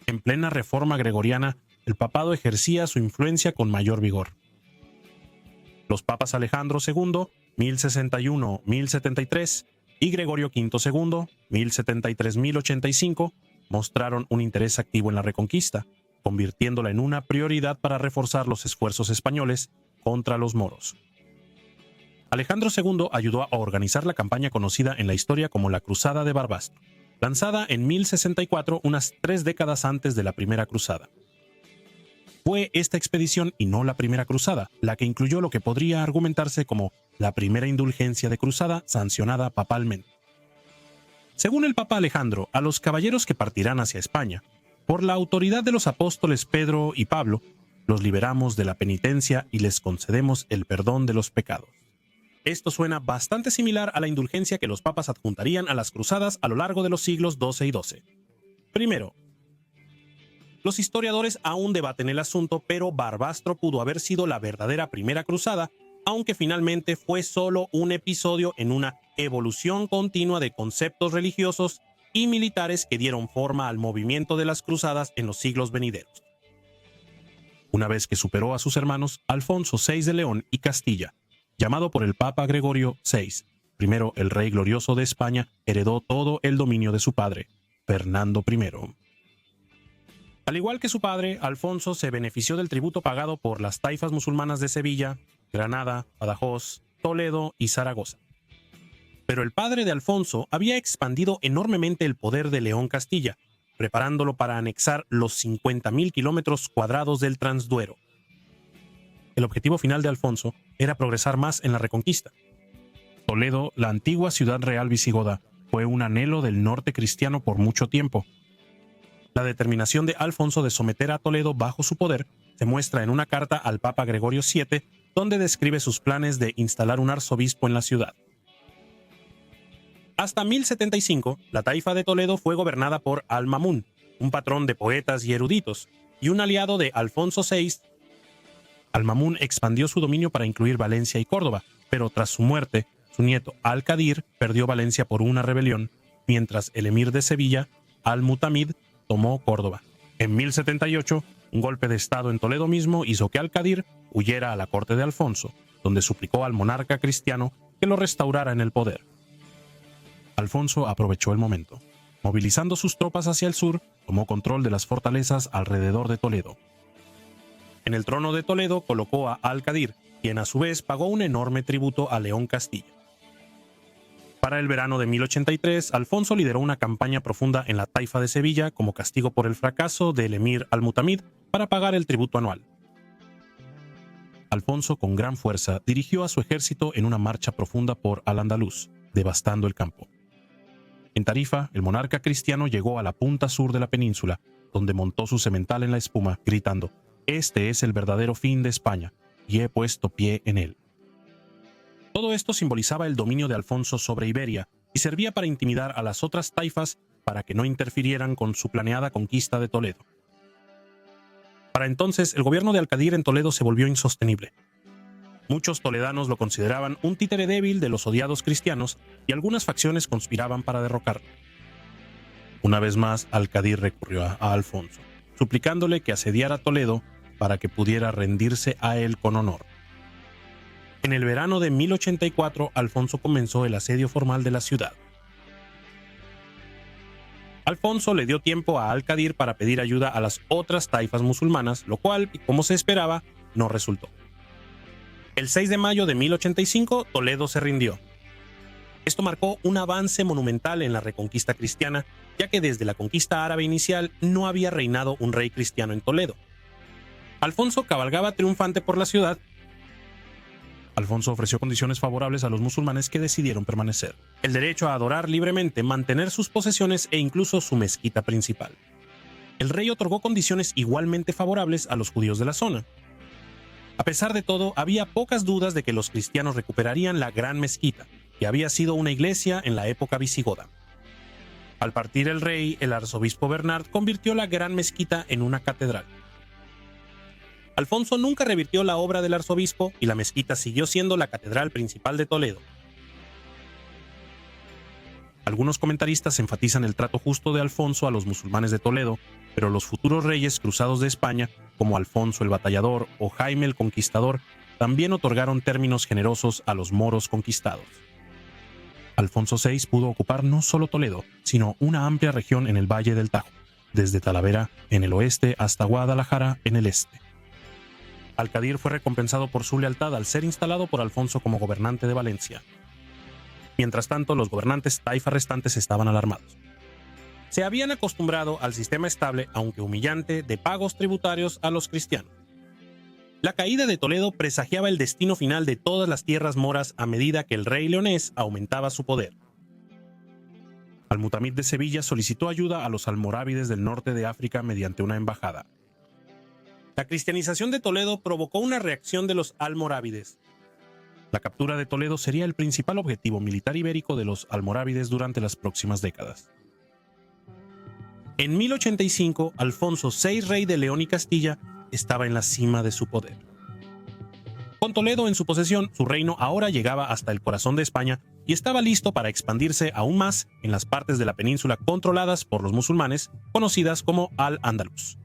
En plena reforma gregoriana, el papado ejercía su influencia con mayor vigor. Los papas Alejandro II, 1061-1073, y Gregorio V II, 1073-1085, mostraron un interés activo en la reconquista, convirtiéndola en una prioridad para reforzar los esfuerzos españoles contra los moros. Alejandro II ayudó a organizar la campaña conocida en la historia como la Cruzada de Barbastro, lanzada en 1064, unas 3 décadas antes de la Primera Cruzada. Fue esta expedición y no la Primera Cruzada la que incluyó lo que podría argumentarse como la primera indulgencia de cruzada sancionada papalmente. Según el Papa Alejandro, a los caballeros que partirán hacia España, por la autoridad de los apóstoles Pedro y Pablo, los liberamos de la penitencia y les concedemos el perdón de los pecados. Esto suena bastante similar a la indulgencia que los papas adjuntarían a las cruzadas a lo largo de los siglos XII y XII. Primero, los historiadores aún debaten el asunto, pero Barbastro pudo haber sido la verdadera primera cruzada, aunque finalmente fue solo un episodio en una evolución continua de conceptos religiosos y militares que dieron forma al movimiento de las cruzadas en los siglos venideros. Una vez que superó a sus hermanos, Alfonso VI de León y Castilla, llamado por el Papa Gregorio VI, primero el rey glorioso de España, heredó todo el dominio de su padre, Fernando I. Al igual que su padre, Alfonso se benefició del tributo pagado por las taifas musulmanas de Sevilla, Granada, Badajoz, Toledo y Zaragoza. Pero el padre de Alfonso había expandido enormemente el poder de León Castilla, preparándolo para anexar los 50.000 kilómetros cuadrados del Transduero. El objetivo final de Alfonso era progresar más en la reconquista. Toledo, la antigua ciudad real visigoda, fue un anhelo del norte cristiano por mucho tiempo. La determinación de Alfonso de someter a Toledo bajo su poder se muestra en una carta al Papa Gregorio VII, donde describe sus planes de instalar un arzobispo en la ciudad. Hasta 1075, la taifa de Toledo fue gobernada por Al-Mamun, un patrón de poetas y eruditos, y un aliado de Alfonso VI. Al-Mamun expandió su dominio para incluir Valencia y Córdoba, pero tras su muerte, su nieto Al-Qadir perdió Valencia por una rebelión, mientras el emir de Sevilla, Al-Mutamid, tomó Córdoba. En 1078, un golpe de estado en Toledo mismo hizo que Al-Qadir huyera a la corte de Alfonso, donde suplicó al monarca cristiano que lo restaurara en el poder. Alfonso aprovechó el momento. Movilizando sus tropas hacia el sur, tomó control de las fortalezas alrededor de Toledo. En el trono de Toledo colocó a Al-Qadir, quien a su vez pagó un enorme tributo a León Castilla. Para el verano de 1083, Alfonso lideró una campaña profunda en la taifa de Sevilla como castigo por el fracaso del emir al-Mutamid para pagar el tributo anual. Alfonso, con gran fuerza, dirigió a su ejército en una marcha profunda por Al-Andalus, devastando el campo. En Tarifa, el monarca cristiano llegó a la punta sur de la península, donde montó su semental en la espuma, gritando: «Este es el verdadero fin de España, y he puesto pie en él». Todo esto simbolizaba el dominio de Alfonso sobre Iberia y servía para intimidar a las otras taifas para que no interfirieran con su planeada conquista de Toledo. Para entonces, el gobierno de Al-Qadir en Toledo se volvió insostenible. Muchos toledanos lo consideraban un títere débil de los odiados cristianos y algunas facciones conspiraban para derrocarlo. Una vez más, Al-Qadir recurrió a Alfonso, suplicándole que asediara Toledo para que pudiera rendirse a él con honor. En el verano de 1084, Alfonso comenzó el asedio formal de la ciudad. Alfonso le dio tiempo a Al-Qadir para pedir ayuda a las otras taifas musulmanas, lo cual, como se esperaba, no resultó. El 6 de mayo de 1085, Toledo se rindió. Esto marcó un avance monumental en la reconquista cristiana, ya que desde la conquista árabe inicial no había reinado un rey cristiano en Toledo. Alfonso cabalgaba triunfante por la ciudad. Alfonso ofreció condiciones favorables a los musulmanes que decidieron permanecer: el derecho a adorar libremente, mantener sus posesiones e incluso su mezquita principal. El rey otorgó condiciones igualmente favorables a los judíos de la zona. A pesar de todo, había pocas dudas de que los cristianos recuperarían la Gran Mezquita, que había sido una iglesia en la época visigoda. Al partir el rey, el arzobispo Bernard convirtió la Gran Mezquita en una catedral. Alfonso nunca revirtió la obra del arzobispo y la mezquita siguió siendo la catedral principal de Toledo. Algunos comentaristas enfatizan el trato justo de Alfonso a los musulmanes de Toledo, pero los futuros reyes cruzados de España, como Alfonso el Batallador o Jaime el Conquistador, también otorgaron términos generosos a los moros conquistados. Alfonso VI pudo ocupar no solo Toledo, sino una amplia región en el Valle del Tajo, desde Talavera en el oeste hasta Guadalajara en el este. Al-Qadir fue recompensado por su lealtad al ser instalado por Alfonso como gobernante de Valencia. Mientras tanto, los gobernantes taifa restantes estaban alarmados. Se habían acostumbrado al sistema estable, aunque humillante, de pagos tributarios a los cristianos. La caída de Toledo presagiaba el destino final de todas las tierras moras a medida que el rey leonés aumentaba su poder. Al-Mutamid de Sevilla solicitó ayuda a los almorávides del norte de África mediante una embajada. La cristianización de Toledo provocó una reacción de los almorávides. La captura de Toledo sería el principal objetivo militar ibérico de los almorávides durante las próximas décadas. En 1085, Alfonso VI, rey de León y Castilla, estaba en la cima de su poder. Con Toledo en su posesión, su reino ahora llegaba hasta el corazón de España y estaba listo para expandirse aún más en las partes de la península controladas por los musulmanes, conocidas como Al-Ándalus.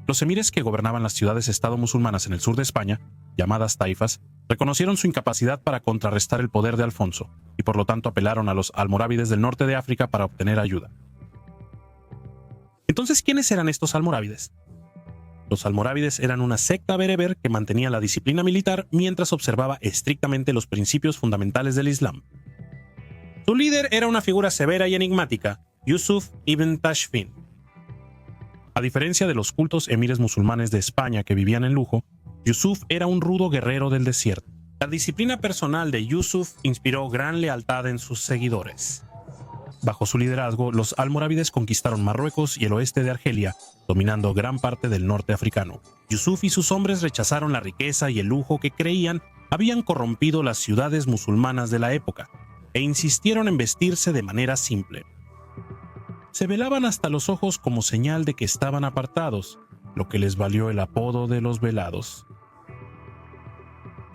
Los emires que gobernaban las ciudades-estado musulmanas en el sur de España, llamadas taifas, reconocieron su incapacidad para contrarrestar el poder de Alfonso y por lo tanto apelaron a los almorávides del norte de África para obtener ayuda. Entonces, ¿quiénes eran estos almorávides? Los almorávides eran una secta bereber que mantenía la disciplina militar mientras observaba estrictamente los principios fundamentales del Islam. Su líder era una figura severa y enigmática, Yusuf ibn Tashfin. A diferencia de los cultos emires musulmanes de España que vivían en lujo, Yusuf era un rudo guerrero del desierto. La disciplina personal de Yusuf inspiró gran lealtad en sus seguidores. Bajo su liderazgo, los almorávides conquistaron Marruecos y el oeste de Argelia, dominando gran parte del norte africano. Yusuf y sus hombres rechazaron la riqueza y el lujo que creían habían corrompido las ciudades musulmanas de la época, e insistieron en vestirse de manera simple. Se velaban hasta los ojos como señal de que estaban apartados, lo que les valió el apodo de los velados.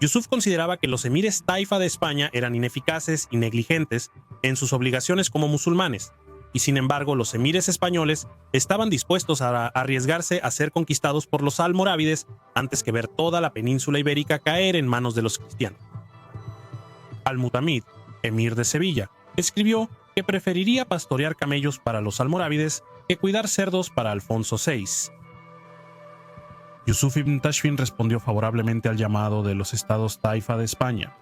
Yusuf consideraba que los emires taifa de España eran ineficaces y negligentes en sus obligaciones como musulmanes, y sin embargo los emires españoles estaban dispuestos a arriesgarse a ser conquistados por los almorávides antes que ver toda la península ibérica caer en manos de los cristianos. Al-Mutamid, emir de Sevilla, escribió que preferiría pastorear camellos para los almorávides que cuidar cerdos para Alfonso VI. Yusuf ibn Tashfin respondió favorablemente al llamado de los estados taifa de España.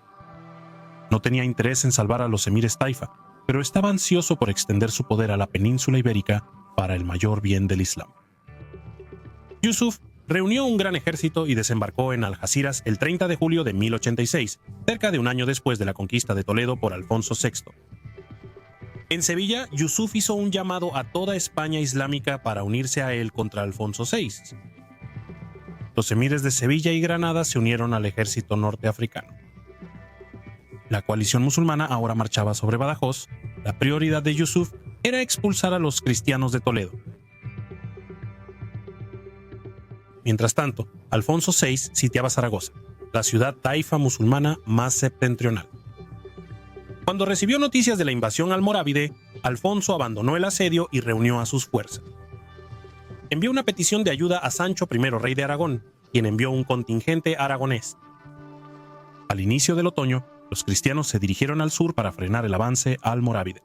No tenía interés en salvar a los emires taifa, pero estaba ansioso por extender su poder a la península ibérica para el mayor bien del Islam. Yusuf reunió un gran ejército y desembarcó en Algeciras el 30 de julio de 1086, cerca de un año después de la conquista de Toledo por Alfonso VI. En Sevilla, Yusuf hizo un llamado a toda España islámica para unirse a él contra Alfonso VI. Los emires de Sevilla y Granada se unieron al ejército norteafricano. La coalición musulmana ahora marchaba sobre Badajoz. La prioridad de Yusuf era expulsar a los cristianos de Toledo. Mientras tanto, Alfonso VI sitiaba Zaragoza, la ciudad taifa musulmana más septentrional. Cuando recibió noticias de la invasión almorávide, Alfonso abandonó el asedio y reunió a sus fuerzas. Envió una petición de ayuda a Sancho I, rey de Aragón, quien envió un contingente aragonés. Al inicio del otoño, los cristianos se dirigieron al sur para frenar el avance almorávide.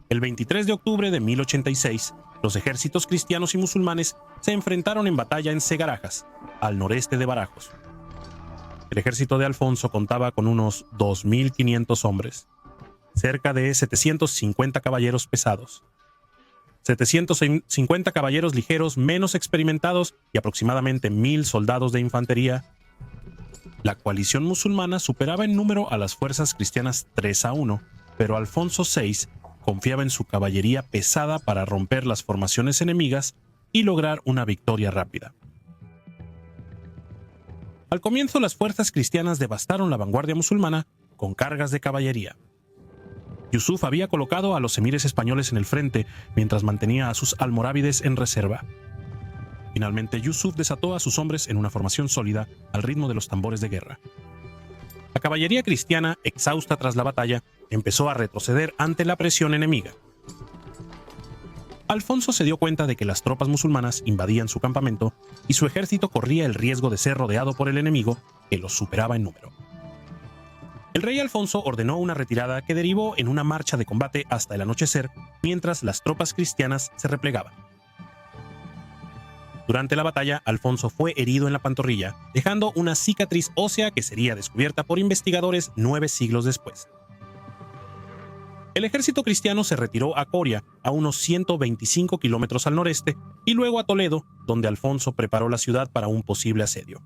El 23 de octubre de 1086, los ejércitos cristianos y musulmanes se enfrentaron en batalla en Segarajas, al noreste de Badajoz. El ejército de Alfonso contaba con unos 2.500 hombres, cerca de 750 caballeros pesados, 750 caballeros ligeros menos experimentados y aproximadamente 1.000 soldados de infantería. La coalición musulmana superaba en número a las fuerzas cristianas 3-1, pero Alfonso VI confiaba en su caballería pesada para romper las formaciones enemigas y lograr una victoria rápida. Al comienzo, las fuerzas cristianas devastaron la vanguardia musulmana con cargas de caballería. Yusuf había colocado a los emires españoles en el frente mientras mantenía a sus almorávides en reserva. Finalmente, Yusuf desató a sus hombres en una formación sólida al ritmo de los tambores de guerra. La caballería cristiana, exhausta tras la batalla, empezó a retroceder ante la presión enemiga. Alfonso se dio cuenta de que las tropas musulmanas invadían su campamento y su ejército corría el riesgo de ser rodeado por el enemigo, que los superaba en número. El rey Alfonso ordenó una retirada que derivó en una marcha de combate hasta el anochecer, mientras las tropas cristianas se replegaban. Durante la batalla, Alfonso fue herido en la pantorrilla, dejando una cicatriz ósea que sería descubierta por investigadores 9 siglos después. El ejército cristiano se retiró a Coria, a unos 125 kilómetros al noreste, y luego a Toledo, donde Alfonso preparó la ciudad para un posible asedio.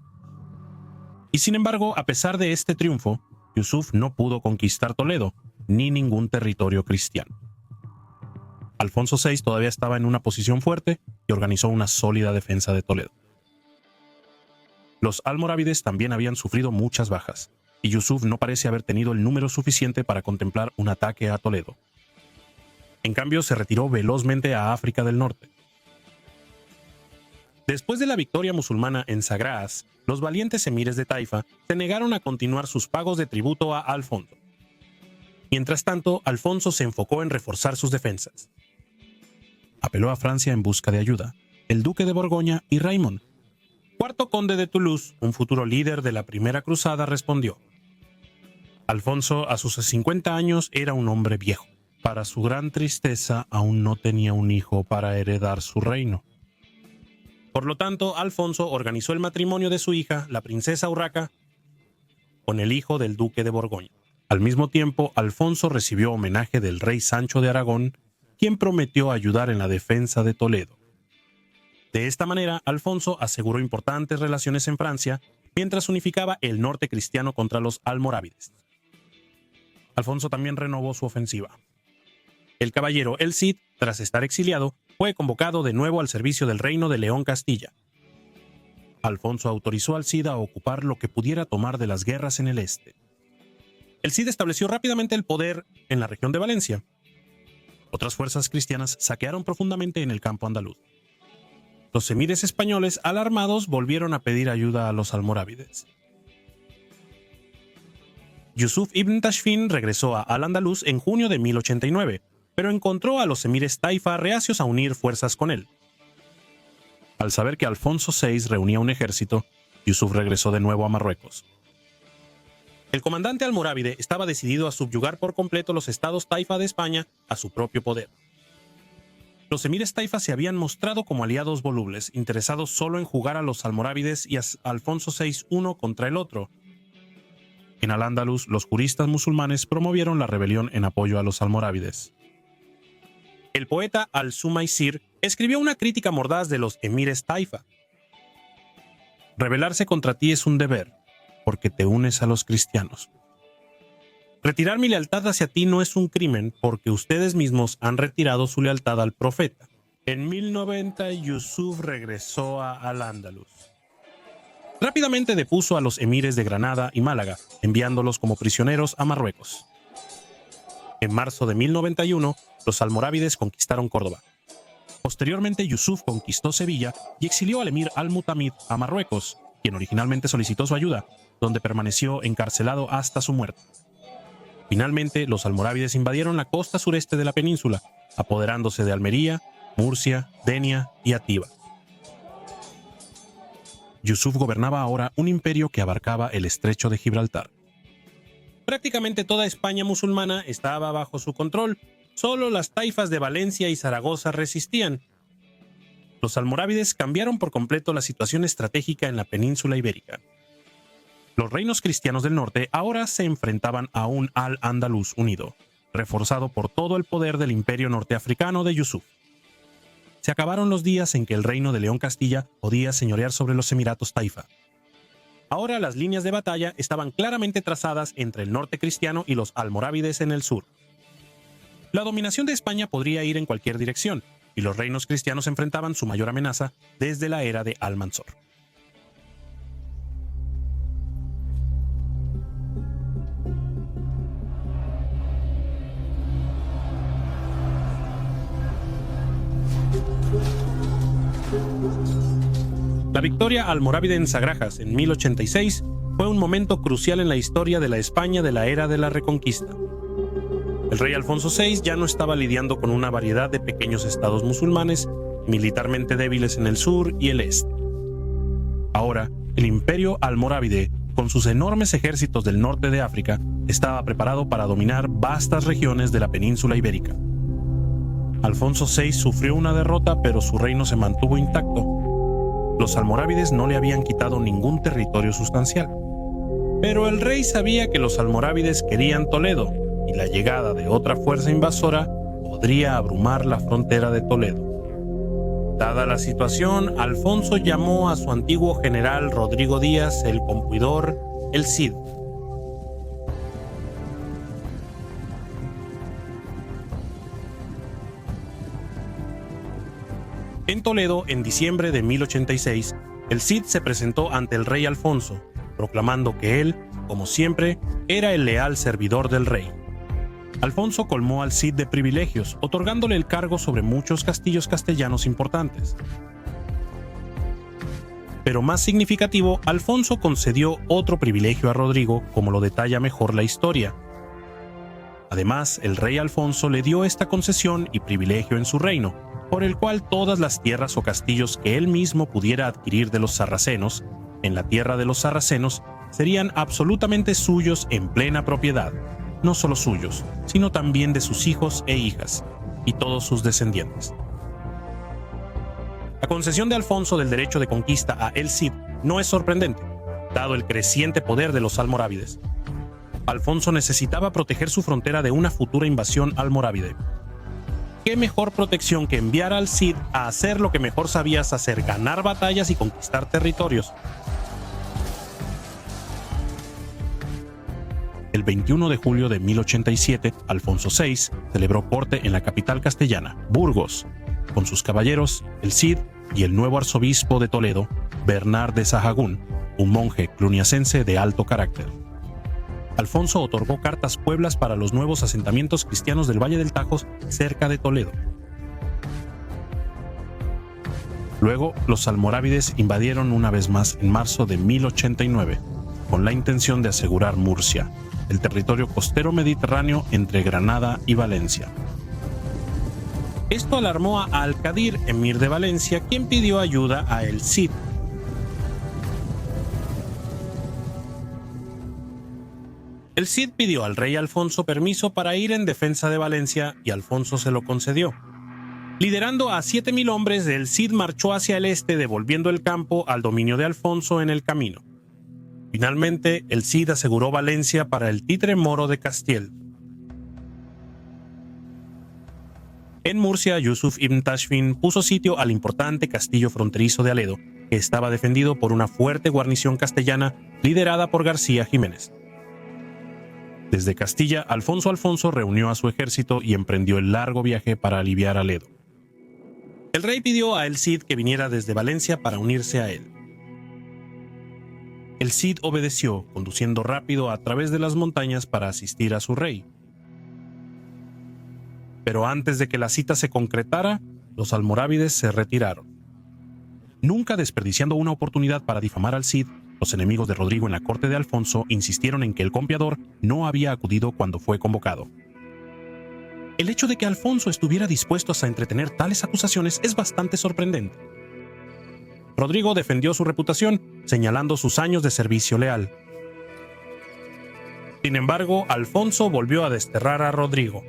Y sin embargo, a pesar de este triunfo, Yusuf no pudo conquistar Toledo, ni ningún territorio cristiano. Alfonso VI todavía estaba en una posición fuerte y organizó una sólida defensa de Toledo. Los almorávides también habían sufrido muchas bajas, y Yusuf no parece haber tenido el número suficiente para contemplar un ataque a Toledo. En cambio, se retiró velozmente a África del Norte. Después de la victoria musulmana en Sagraz, los valientes emires de Taifa se negaron a continuar sus pagos de tributo a Alfonso. Mientras tanto, Alfonso se enfocó en reforzar sus defensas. Apeló a Francia en busca de ayuda, el duque de Borgoña y Raymond. Cuarto conde de Toulouse, un futuro líder de la Primera Cruzada, respondió. Alfonso, a sus 50 años, era un hombre viejo. Para su gran tristeza, aún no tenía un hijo para heredar su reino. Por lo tanto, Alfonso organizó el matrimonio de su hija, la princesa Urraca, con el hijo del duque de Borgoña. Al mismo tiempo, Alfonso recibió homenaje del rey Sancho de Aragón, quien prometió ayudar en la defensa de Toledo. De esta manera, Alfonso aseguró importantes relaciones en Francia, mientras unificaba el norte cristiano contra los almorávides. Alfonso también renovó su ofensiva. El caballero El Cid, tras estar exiliado, fue convocado de nuevo al servicio del reino de León Castilla. Alfonso autorizó al Cid a ocupar lo que pudiera tomar de las guerras en el este. El Cid estableció rápidamente el poder en la región de Valencia. Otras fuerzas cristianas saquearon profundamente en el campo andaluz. Los emires españoles, alarmados, volvieron a pedir ayuda a los almorávides. Yusuf ibn Tashfin regresó a Al-Andalus en junio de 1089, pero encontró a los emires taifa reacios a unir fuerzas con él. Al saber que Alfonso VI reunía un ejército, Yusuf regresó de nuevo a Marruecos. El comandante almorávide estaba decidido a subyugar por completo los estados taifa de España a su propio poder. Los emires taifas se habían mostrado como aliados volubles, interesados solo en jugar a los almorávides y a Alfonso VI uno contra el otro. En Al-Ándalus, los juristas musulmanes promovieron la rebelión en apoyo a los almorávides. El poeta Al-Sumaysir escribió una crítica mordaz de los emires taifa. Rebelarse contra ti es un deber, porque te unes a los cristianos. Retirar mi lealtad hacia ti no es un crimen, porque ustedes mismos han retirado su lealtad al profeta. En 1090, Yusuf regresó a Al-Ándalus. Rápidamente depuso a los emires de Granada y Málaga, enviándolos como prisioneros a Marruecos. En marzo de 1091, los almorávides conquistaron Córdoba. Posteriormente, Yusuf conquistó Sevilla y exilió al emir al-Mutamid a Marruecos, quien originalmente solicitó su ayuda, donde permaneció encarcelado hasta su muerte. Finalmente, los almorávides invadieron la costa sureste de la península, apoderándose de Almería, Murcia, Denia y Atíba. Yusuf gobernaba ahora un imperio que abarcaba el estrecho de Gibraltar. Prácticamente toda España musulmana estaba bajo su control, solo las taifas de Valencia y Zaragoza resistían. Los almorávides cambiaron por completo la situación estratégica en la península ibérica. Los reinos cristianos del norte ahora se enfrentaban a un Al-Ándalus unido, reforzado por todo el poder del imperio norteafricano de Yusuf. Se acabaron los días en que el reino de León Castilla podía señorear sobre los emiratos taifa. Ahora las líneas de batalla estaban claramente trazadas entre el norte cristiano y los almorávides en el sur. La dominación de España podría ir en cualquier dirección, y los reinos cristianos enfrentaban su mayor amenaza desde la era de Almanzor. La victoria almorávide en Sagrajas en 1086 fue un momento crucial en la historia de la España de la era de la Reconquista. El rey Alfonso VI ya no estaba lidiando con una variedad de pequeños estados musulmanes, militarmente débiles en el sur y el este. Ahora, el imperio almorávide, con sus enormes ejércitos del norte de África, estaba preparado para dominar vastas regiones de la península ibérica. Alfonso VI sufrió una derrota, pero su reino se mantuvo intacto. Los almorávides no le habían quitado ningún territorio sustancial. Pero el rey sabía que los almorávides querían Toledo, y la llegada de otra fuerza invasora podría abrumar la frontera de Toledo. Dada la situación, Alfonso llamó a su antiguo general Rodrigo Díaz el Conquistador, el Cid. En Toledo, en diciembre de 1086, el Cid se presentó ante el rey Alfonso, proclamando que él, como siempre, era el leal servidor del rey. Alfonso colmó al Cid de privilegios, otorgándole el cargo sobre muchos castillos castellanos importantes. Pero más significativo, Alfonso concedió otro privilegio a Rodrigo, como lo detalla mejor la historia. Además, el rey Alfonso le dio esta concesión y privilegio en su reino, por el cual todas las tierras o castillos que él mismo pudiera adquirir de los sarracenos, en la tierra de los sarracenos, serían absolutamente suyos en plena propiedad, no solo suyos, sino también de sus hijos e hijas, y todos sus descendientes. La concesión de Alfonso del derecho de conquista a el Cid no es sorprendente, dado el creciente poder de los almorávides. Alfonso necesitaba proteger su frontera de una futura invasión almorávide. ¿Qué mejor protección que enviar al Cid a hacer lo que mejor sabías hacer, ganar batallas y conquistar territorios? El 21 de julio de 1087, Alfonso VI celebró corte en la capital castellana, Burgos, con sus caballeros, el Cid y el nuevo arzobispo de Toledo, Bernard de Sahagún, un monje cluniacense de alto carácter. Alfonso otorgó cartas pueblas para los nuevos asentamientos cristianos del Valle del Tajo cerca de Toledo. Luego, los almorávides invadieron una vez más en marzo de 1089, con la intención de asegurar Murcia, el territorio costero mediterráneo entre Granada y Valencia. Esto alarmó a Al-Qadir, emir de Valencia, quien pidió ayuda a el Cid. El Cid pidió al rey Alfonso permiso para ir en defensa de Valencia y Alfonso se lo concedió. Liderando a 7.000 hombres, el Cid marchó hacia el este, devolviendo el campo al dominio de Alfonso en el camino. Finalmente, el Cid aseguró Valencia para el títere moro de Castiel. En Murcia, Yusuf ibn Tashfin puso sitio al importante castillo fronterizo de Aledo, que estaba defendido por una fuerte guarnición castellana liderada por García Jiménez. Desde Castilla, Alfonso reunió a su ejército y emprendió el largo viaje para aliviar Aledo. El rey pidió a el Cid que viniera desde Valencia para unirse a él. El Cid obedeció, conduciendo rápido a través de las montañas para asistir a su rey. Pero antes de que la cita se concretara, los almorávides se retiraron. Nunca desperdiciando una oportunidad para difamar al Cid, los enemigos de Rodrigo en la corte de Alfonso insistieron en que el compiador no había acudido cuando fue convocado. El hecho de que Alfonso estuviera dispuesto a entretener tales acusaciones es bastante sorprendente. Rodrigo defendió su reputación, señalando sus años de servicio leal. Sin embargo, Alfonso volvió a desterrar a Rodrigo.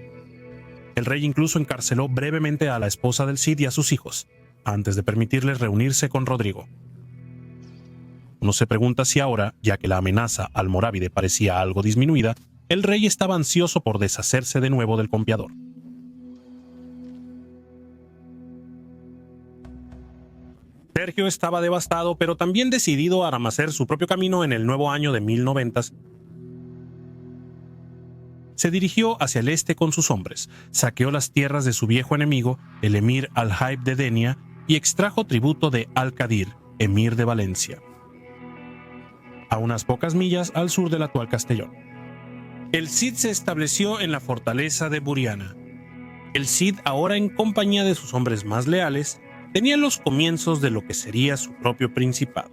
El rey incluso encarceló brevemente a la esposa del Cid y a sus hijos, antes de permitirles reunirse con Rodrigo. Uno se pregunta si ahora, ya que la amenaza almorávide parecía algo disminuida, el rey estaba ansioso por deshacerse de nuevo del compiador. Sergio estaba devastado, pero también decidido a amanecer su propio camino en el nuevo año de 1090. Se dirigió hacia el este con sus hombres, saqueó las tierras de su viejo enemigo, el emir Al-Haib de Denia, y extrajo tributo de Al-Qadir, emir de Valencia, a unas pocas millas al sur del actual Castellón. El Cid se estableció en la fortaleza de Buriana. El Cid, ahora en compañía de sus hombres más leales, tenía los comienzos de lo que sería su propio principado.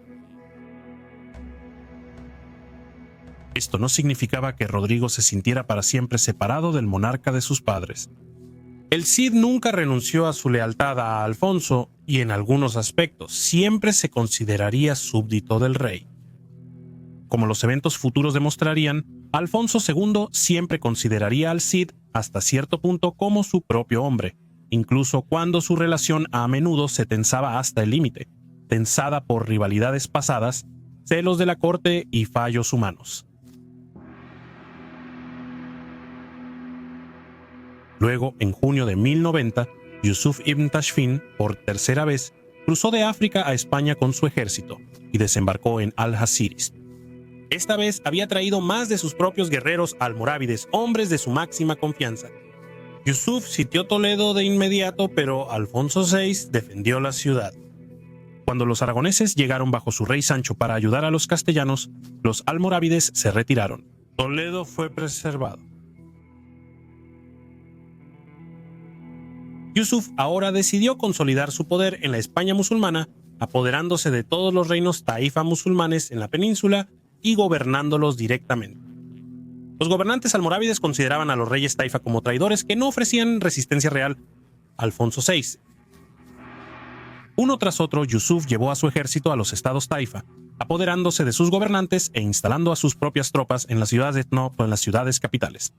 Esto no significaba que Rodrigo se sintiera para siempre separado del monarca de sus padres. El Cid nunca renunció a su lealtad a Alfonso y en algunos aspectos siempre se consideraría súbdito del rey. Como los eventos futuros demostrarían, Alfonso II siempre consideraría al Cid hasta cierto punto como su propio hombre, incluso cuando su relación a menudo se tensaba hasta el límite, tensada por rivalidades pasadas, celos de la corte y fallos humanos. Luego, en junio de 1090, Yusuf ibn Tashfin, por tercera vez, cruzó de África a España con su ejército y desembarcó en Algeciras. Esta vez había traído más de sus propios guerreros almorávides, hombres de su máxima confianza. Yusuf sitió Toledo de inmediato, pero Alfonso VI defendió la ciudad. Cuando los aragoneses llegaron bajo su rey Sancho para ayudar a los castellanos, los almorávides se retiraron. Toledo fue preservado. Yusuf ahora decidió consolidar su poder en la España musulmana, apoderándose de todos los reinos taifa musulmanes en la península y gobernándolos directamente. Los gobernantes almorávides consideraban a los reyes taifa como traidores que no ofrecían resistencia real. Alfonso VI. Uno tras otro, Yusuf llevó a su ejército a los estados taifa, apoderándose de sus gobernantes e instalando a sus propias tropas en las ciudades en las ciudades capitales.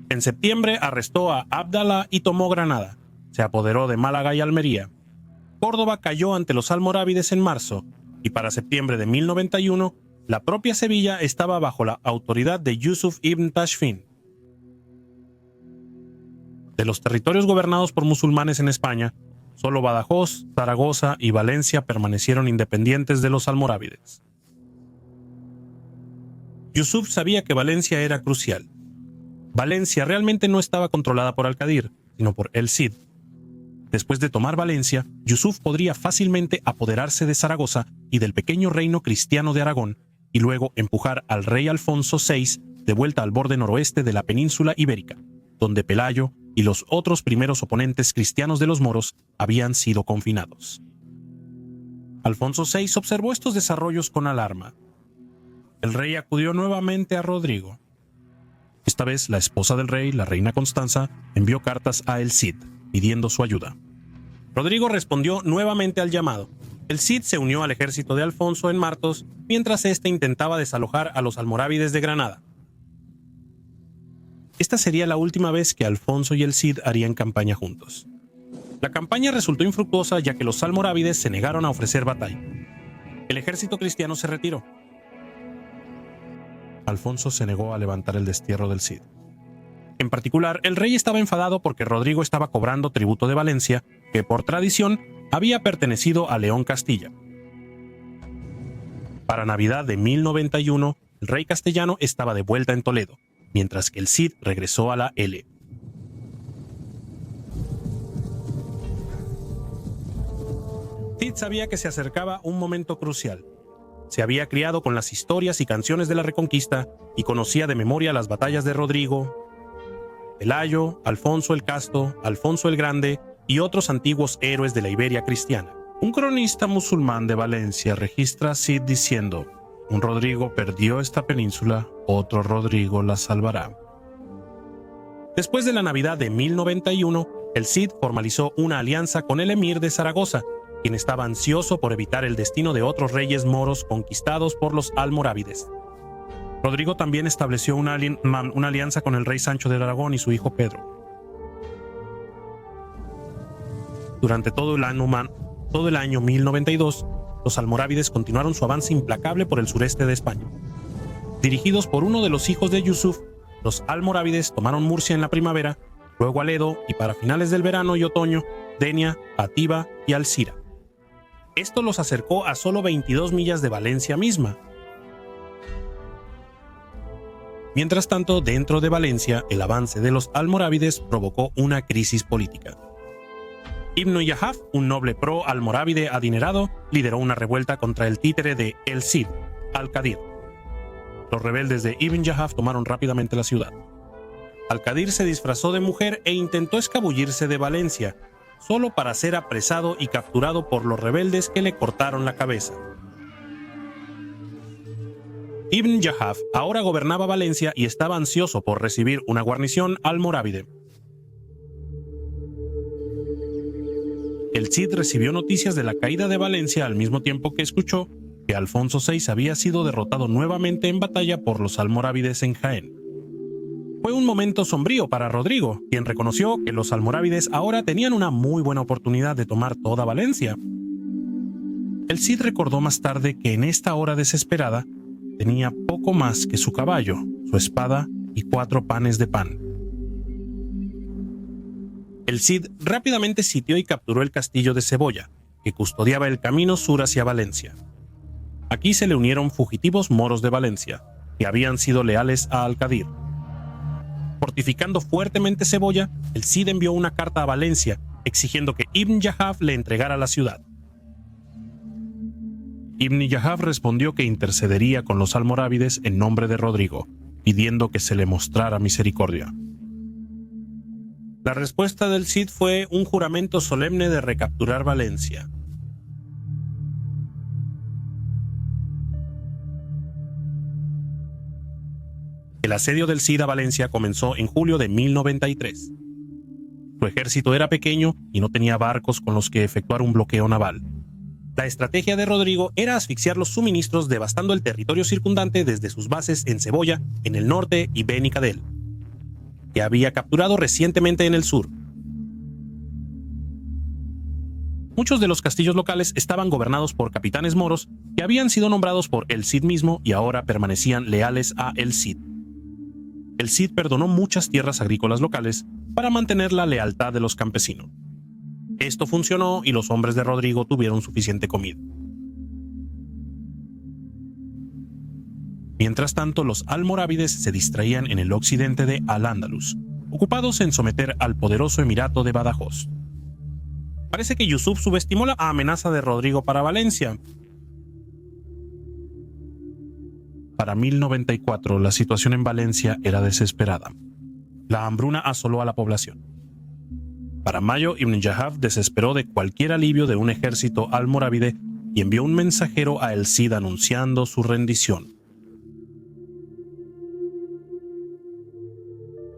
En septiembre arrestó a Abdalá y tomó Granada. Se apoderó de Málaga y Almería. Córdoba cayó ante los almorávides en marzo, y para septiembre de 1091, la propia Sevilla estaba bajo la autoridad de Yusuf ibn Tashfin. De los territorios gobernados por musulmanes en España, solo Badajoz, Zaragoza y Valencia permanecieron independientes de los almorávides. Yusuf sabía que Valencia era crucial. Valencia realmente no estaba controlada por Al-Qadir, sino por el Cid. Después de tomar Valencia, Yusuf podría fácilmente apoderarse de Zaragoza y del pequeño reino cristiano de Aragón, y luego empujar al rey Alfonso VI de vuelta al borde noroeste de la península ibérica, donde Pelayo y los otros primeros oponentes cristianos de los moros habían sido confinados. Alfonso VI observó estos desarrollos con alarma. El rey acudió nuevamente a Rodrigo. Esta vez, la esposa del rey, la reina Constanza, envió cartas a el Cid, pidiendo su ayuda. Rodrigo respondió nuevamente al llamado. El Cid se unió al ejército de Alfonso en Martos, mientras éste intentaba desalojar a los almorávides de Granada. esta sería la última vez que Alfonso y el Cid harían campaña juntos. La campaña resultó infructuosa ya que los almorávides se negaron a ofrecer batalla. El ejército cristiano se retiró. Alfonso se negó a levantar el destierro del Cid. En particular, el rey estaba enfadado porque Rodrigo estaba cobrando tributo de Valencia, que por tradición había pertenecido a León Castilla. Para Navidad de 1091, el rey castellano estaba de vuelta en Toledo, mientras que el Cid regresó a la L. Cid sabía que se acercaba un momento crucial. Se había criado con las historias y canciones de la Reconquista y conocía de memoria las batallas de Rodrigo, Pelayo, Alfonso el Casto, Alfonso el Grande y otros antiguos héroes de la Iberia cristiana. Un cronista musulmán de Valencia registra a Cid diciendo: un Rodrigo perdió esta península, otro Rodrigo la salvará. Después de la Navidad de 1091, el Cid formalizó una alianza con el emir de Zaragoza, quien estaba ansioso por evitar el destino de otros reyes moros conquistados por los almorávides. Rodrigo también estableció una alianza con el rey Sancho de Aragón y su hijo Pedro. Durante todo el año 1092, los almorávides continuaron su avance implacable por el sureste de España. Dirigidos por uno de los hijos de Yusuf, los almorávides tomaron Murcia en la primavera, luego Aledo y para finales del verano y otoño, Denia, Atíba y Alcira. Esto los acercó a solo 22 millas de Valencia misma. Mientras tanto, dentro de Valencia, el avance de los almorávides provocó una crisis política. Ibn Yahaf, un noble pro-almorávide adinerado, lideró una revuelta contra el títere de El Cid, Al-Qadir. Los rebeldes de Ibn Yahaf tomaron rápidamente la ciudad. Al-Qadir se disfrazó de mujer e intentó escabullirse de Valencia, solo para ser apresado y capturado por los rebeldes que le cortaron la cabeza. Ibn Yahaf ahora gobernaba Valencia y estaba ansioso por recibir una guarnición almorávide. El Cid recibió noticias de la caída de Valencia al mismo tiempo que escuchó que Alfonso VI había sido derrotado nuevamente en batalla por los almorávides en Jaén. Fue un momento sombrío para Rodrigo, quien reconoció que los almorávides ahora tenían una muy buena oportunidad de tomar toda Valencia. El Cid recordó más tarde que en esta hora desesperada tenía poco más que su caballo, su espada y 4 panes de pan. El Cid rápidamente sitió y capturó el castillo de Cebolla, que custodiaba el camino sur hacia Valencia. Aquí se le unieron fugitivos moros de Valencia, que habían sido leales a Al-Qadir. Fortificando fuertemente Cebolla, el Cid envió una carta a Valencia exigiendo que Ibn Yahaf le entregara la ciudad. Ibn Yahaf respondió que intercedería con los almorávides en nombre de Rodrigo, pidiendo que se le mostrara misericordia. La respuesta del Cid fue un juramento solemne de recapturar Valencia. El asedio del Cid a Valencia comenzó en julio de 1093. Su ejército era pequeño y no tenía barcos con los que efectuar un bloqueo naval. La estrategia de Rodrigo era asfixiar los suministros devastando el territorio circundante desde sus bases en Cebolla, en el norte, y Benicadel, que había capturado recientemente en el sur. Muchos de los castillos locales estaban gobernados por capitanes moros que habían sido nombrados por el Cid mismo y ahora permanecían leales a el Cid. El Cid perdonó muchas tierras agrícolas locales para mantener la lealtad de los campesinos. Esto funcionó y los hombres de Rodrigo tuvieron suficiente comida. Mientras tanto, los almorávides se distraían en el occidente de Al-Ándalus, ocupados en someter al poderoso emirato de Badajoz. Parece que Yusuf subestimó la amenaza de Rodrigo para Valencia. Para 1094, la situación en Valencia era desesperada. La hambruna asoló a la población. Para mayo, Ibn Yahaf desesperó de cualquier alivio de un ejército almorávide y envió un mensajero a el Cid anunciando su rendición.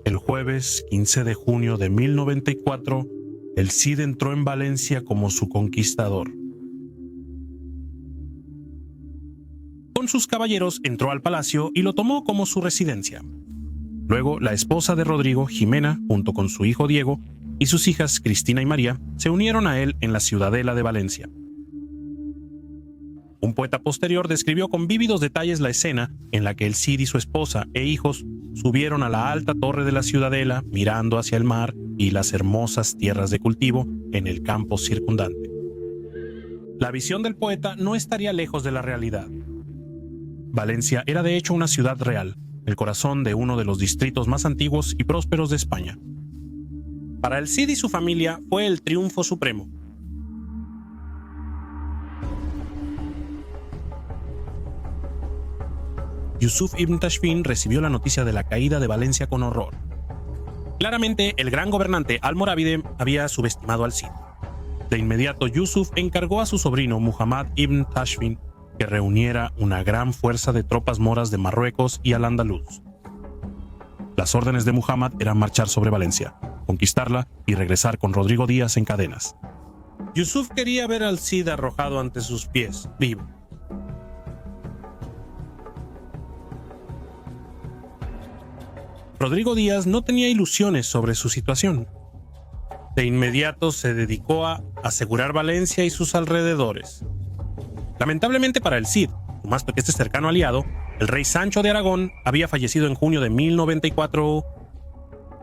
El jueves 15 de junio de 1094, el Cid entró en Valencia como su conquistador. Con sus caballeros entró al palacio y lo tomó como su residencia. Luego, la esposa de Rodrigo, Jimena, junto con su hijo Diego, y sus hijas Cristina y María, se unieron a él en la ciudadela de Valencia. Un poeta posterior describió con vívidos detalles la escena en la que el Cid y su esposa e hijos subieron a la alta torre de la ciudadela mirando hacia el mar y las hermosas tierras de cultivo en el campo circundante. La visión del poeta no estaría lejos de la realidad. Valencia era de hecho una ciudad real, el corazón de uno de los distritos más antiguos y prósperos de España. Para el Cid y su familia fue el triunfo supremo. Yusuf ibn Tashfin recibió la noticia de la caída de Valencia con horror. Claramente, el gran gobernante almorávide había subestimado al Cid. De inmediato, Yusuf encargó a su sobrino Muhammad ibn Tashfin que reuniera una gran fuerza de tropas moras de Marruecos y al-Andalus. Las órdenes de Muhammad eran marchar sobre Valencia, conquistarla y regresar con Rodrigo Díaz en cadenas. Yusuf quería ver al Cid arrojado ante sus pies, vivo. Rodrigo Díaz no tenía ilusiones sobre su situación. De inmediato se dedicó a asegurar Valencia y sus alrededores. Lamentablemente para el Cid, su más cercano aliado, el rey Sancho de Aragón había fallecido en junio de 1094.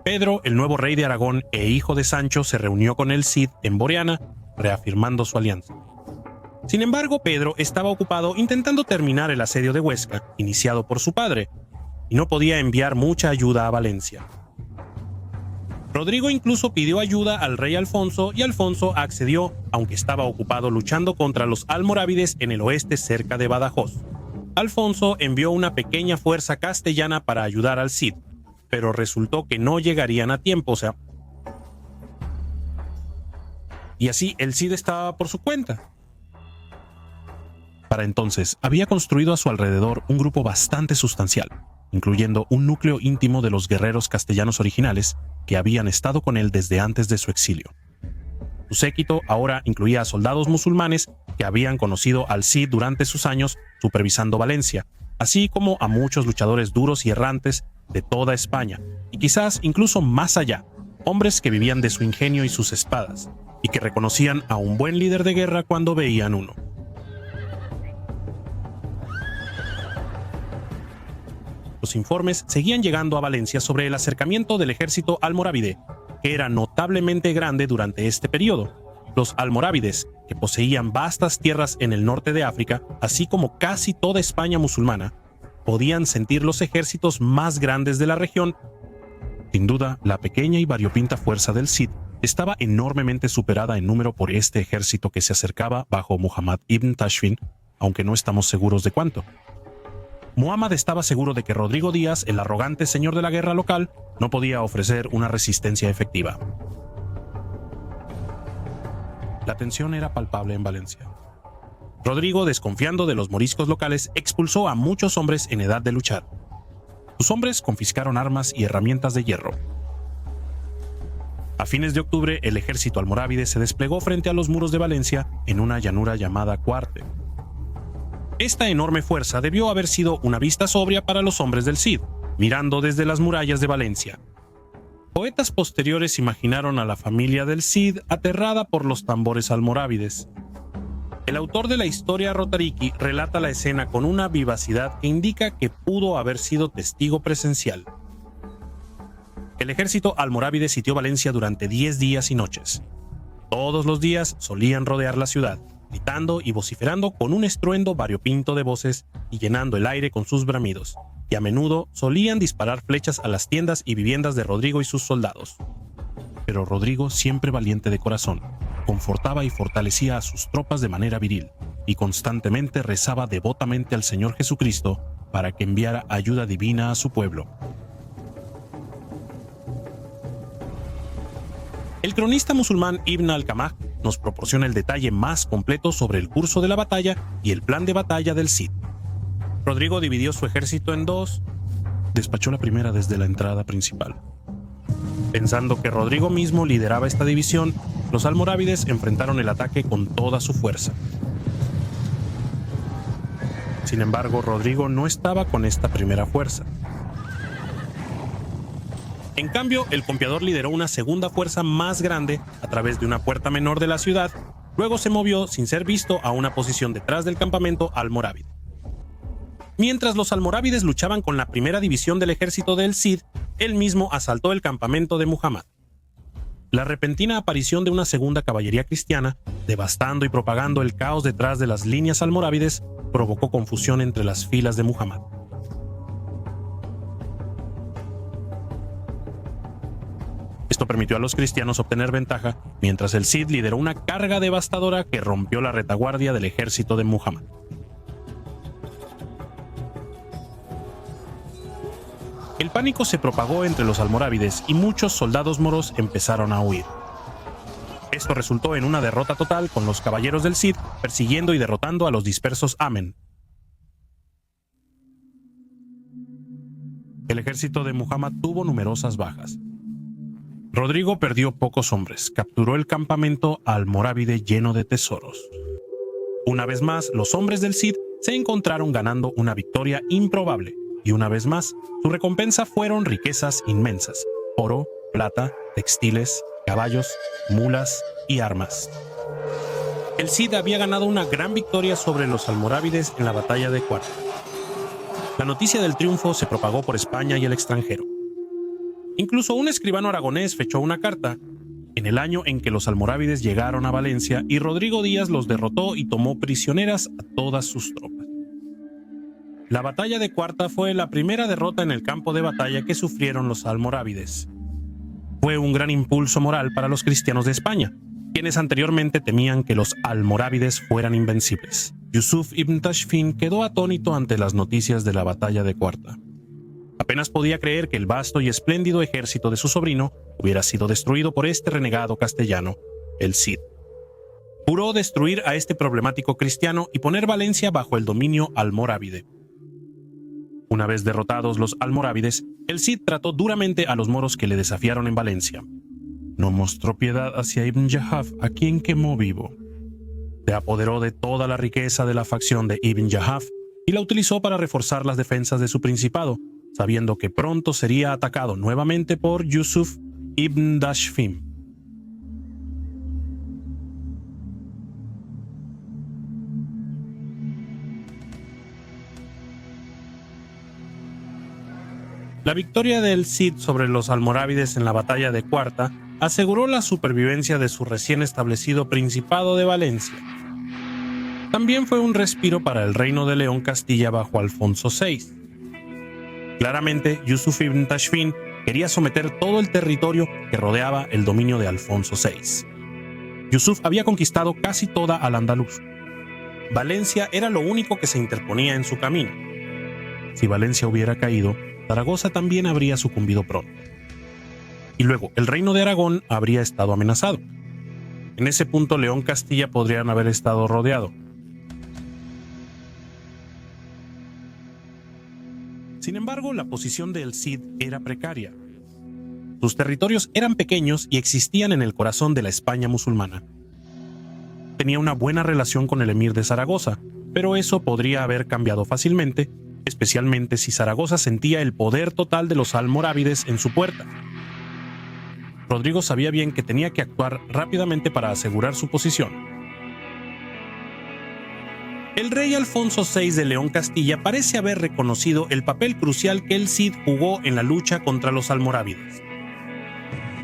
Pedro, el nuevo rey de Aragón e hijo de Sancho, se reunió con el Cid en Borriana, reafirmando su alianza. Sin embargo, Pedro estaba ocupado intentando terminar el asedio de Huesca, iniciado por su padre, y no podía enviar mucha ayuda a Valencia. Rodrigo incluso pidió ayuda al rey Alfonso y Alfonso accedió, aunque estaba ocupado luchando contra los almorávides en el oeste cerca de Badajoz. Alfonso envió una pequeña fuerza castellana para ayudar al Cid, pero resultó que no llegarían a tiempo, y así el Cid estaba por su cuenta. Para entonces, había construido a su alrededor un grupo bastante sustancial, incluyendo un núcleo íntimo de los guerreros castellanos originales que habían estado con él desde antes de su exilio. Su séquito ahora incluía a soldados musulmanes que habían conocido al Cid durante sus años supervisando Valencia, así como a muchos luchadores duros y errantes de toda España, y quizás incluso más allá, hombres que vivían de su ingenio y sus espadas, y que reconocían a un buen líder de guerra cuando veían uno. Los informes seguían llegando a Valencia sobre el acercamiento del ejército almorávide, que era notablemente grande durante este periodo. Los almorávides, que poseían vastas tierras en el norte de África, así como casi toda España musulmana, podían sentir los ejércitos más grandes de la región. Sin duda, la pequeña y variopinta fuerza del Cid estaba enormemente superada en número por este ejército que se acercaba bajo Muhammad ibn Tashfin, aunque no estamos seguros de cuánto. Muhammad estaba seguro de que Rodrigo Díaz, el arrogante señor de la guerra local, no podía ofrecer una resistencia efectiva. La tensión era palpable en Valencia. Rodrigo, desconfiando de los moriscos locales, expulsó a muchos hombres en edad de luchar. Sus hombres confiscaron armas y herramientas de hierro. A fines de octubre, el ejército almorávide se desplegó frente a los muros de Valencia en una llanura llamada Cuarte. Esta enorme fuerza debió haber sido una vista sobria para los hombres del Cid, mirando desde las murallas de Valencia. Poetas posteriores imaginaron a la familia del Cid aterrada por los tambores almorávides. El autor de la historia Rotariki relata la escena con una vivacidad que indica que pudo haber sido testigo presencial. El ejército almorávide sitió Valencia durante 10 días y noches. Todos los días solían rodear la ciudad, gritando y vociferando con un estruendo variopinto de voces y llenando el aire con sus bramidos, y a menudo solían disparar flechas a las tiendas y viviendas de Rodrigo y sus soldados. Pero Rodrigo, siempre valiente de corazón, confortaba y fortalecía a sus tropas de manera viril, y constantemente rezaba devotamente al Señor Jesucristo para que enviara ayuda divina a su pueblo. El cronista musulmán Ibn al-Kamah nos proporciona el detalle más completo sobre el curso de la batalla y el plan de batalla del Cid. Rodrigo dividió su ejército en dos. Despachó la primera desde la entrada principal. Pensando que Rodrigo mismo lideraba esta división, los almorávides enfrentaron el ataque con toda su fuerza. Sin embargo, Rodrigo no estaba con esta primera fuerza. En cambio, el Compiador lideró una segunda fuerza más grande a través de una puerta menor de la ciudad. Luego se movió sin ser visto a una posición detrás del campamento almorávide. Mientras los almorávides luchaban con la primera división del ejército del Cid, él mismo asaltó el campamento de Muhammad. La repentina aparición de una segunda caballería cristiana, devastando y propagando el caos detrás de las líneas almorávides, provocó confusión entre las filas de Muhammad. Esto permitió a los cristianos obtener ventaja, mientras el Cid lideró una carga devastadora que rompió la retaguardia del ejército de Muhammad. El pánico se propagó entre los almorávides y muchos soldados moros empezaron a huir. Esto resultó en una derrota total, con los caballeros del Cid persiguiendo y derrotando a los dispersos Amen. El ejército de Muhammad tuvo numerosas bajas. Rodrigo perdió pocos hombres, capturó el campamento almorávide lleno de tesoros. Una vez más, los hombres del Cid se encontraron ganando una victoria improbable, y una vez más, su recompensa fueron riquezas inmensas: oro, plata, textiles, caballos, mulas y armas. El Cid había ganado una gran victoria sobre los almorávides en la batalla de Cuarta. La noticia del triunfo se propagó por España y el extranjero. Incluso un escribano aragonés fechó una carta en el año en que los almorávides llegaron a Valencia y Rodrigo Díaz los derrotó y tomó prisioneras a todas sus tropas. La batalla de Cuarta fue la primera derrota en el campo de batalla que sufrieron los almorávides. Fue un gran impulso moral para los cristianos de España, quienes anteriormente temían que los almorávides fueran invencibles. Yusuf ibn Tashfin quedó atónito ante las noticias de la batalla de Cuarta. Apenas podía creer que el vasto y espléndido ejército de su sobrino hubiera sido destruido por este renegado castellano, el Cid. Juró destruir a este problemático cristiano y poner Valencia bajo el dominio almorávide. Una vez derrotados los almorávides, el Cid trató duramente a los moros que le desafiaron en Valencia. No mostró piedad hacia Ibn Yahaf, a quien quemó vivo. Se apoderó de toda la riqueza de la facción de Ibn Yahaf y la utilizó para reforzar las defensas de su principado, sabiendo que pronto sería atacado nuevamente por Yusuf ibn Tashfin. La victoria del Cid sobre los almorávides en la batalla de Cuarta aseguró la supervivencia de su recién establecido Principado de Valencia. También fue un respiro para el reino de León Castilla bajo Alfonso VI. Claramente, Yusuf ibn Tashfin quería someter todo el territorio que rodeaba el dominio de Alfonso VI. Yusuf había conquistado casi toda Al-Andalus. Valencia era lo único que se interponía en su camino. Si Valencia hubiera caído, Zaragoza también habría sucumbido pronto. Y luego, el reino de Aragón habría estado amenazado. En ese punto, León y Castilla podrían haber estado rodeados. Sin embargo, la posición del Cid era precaria. Sus territorios eran pequeños y existían en el corazón de la España musulmana. Tenía una buena relación con el emir de Zaragoza, pero eso podría haber cambiado fácilmente, especialmente si Zaragoza sentía el poder total de los almorávides en su puerta. Rodrigo sabía bien que tenía que actuar rápidamente para asegurar su posición. El rey Alfonso VI de León Castilla parece haber reconocido el papel crucial que el Cid jugó en la lucha contra los almorávides.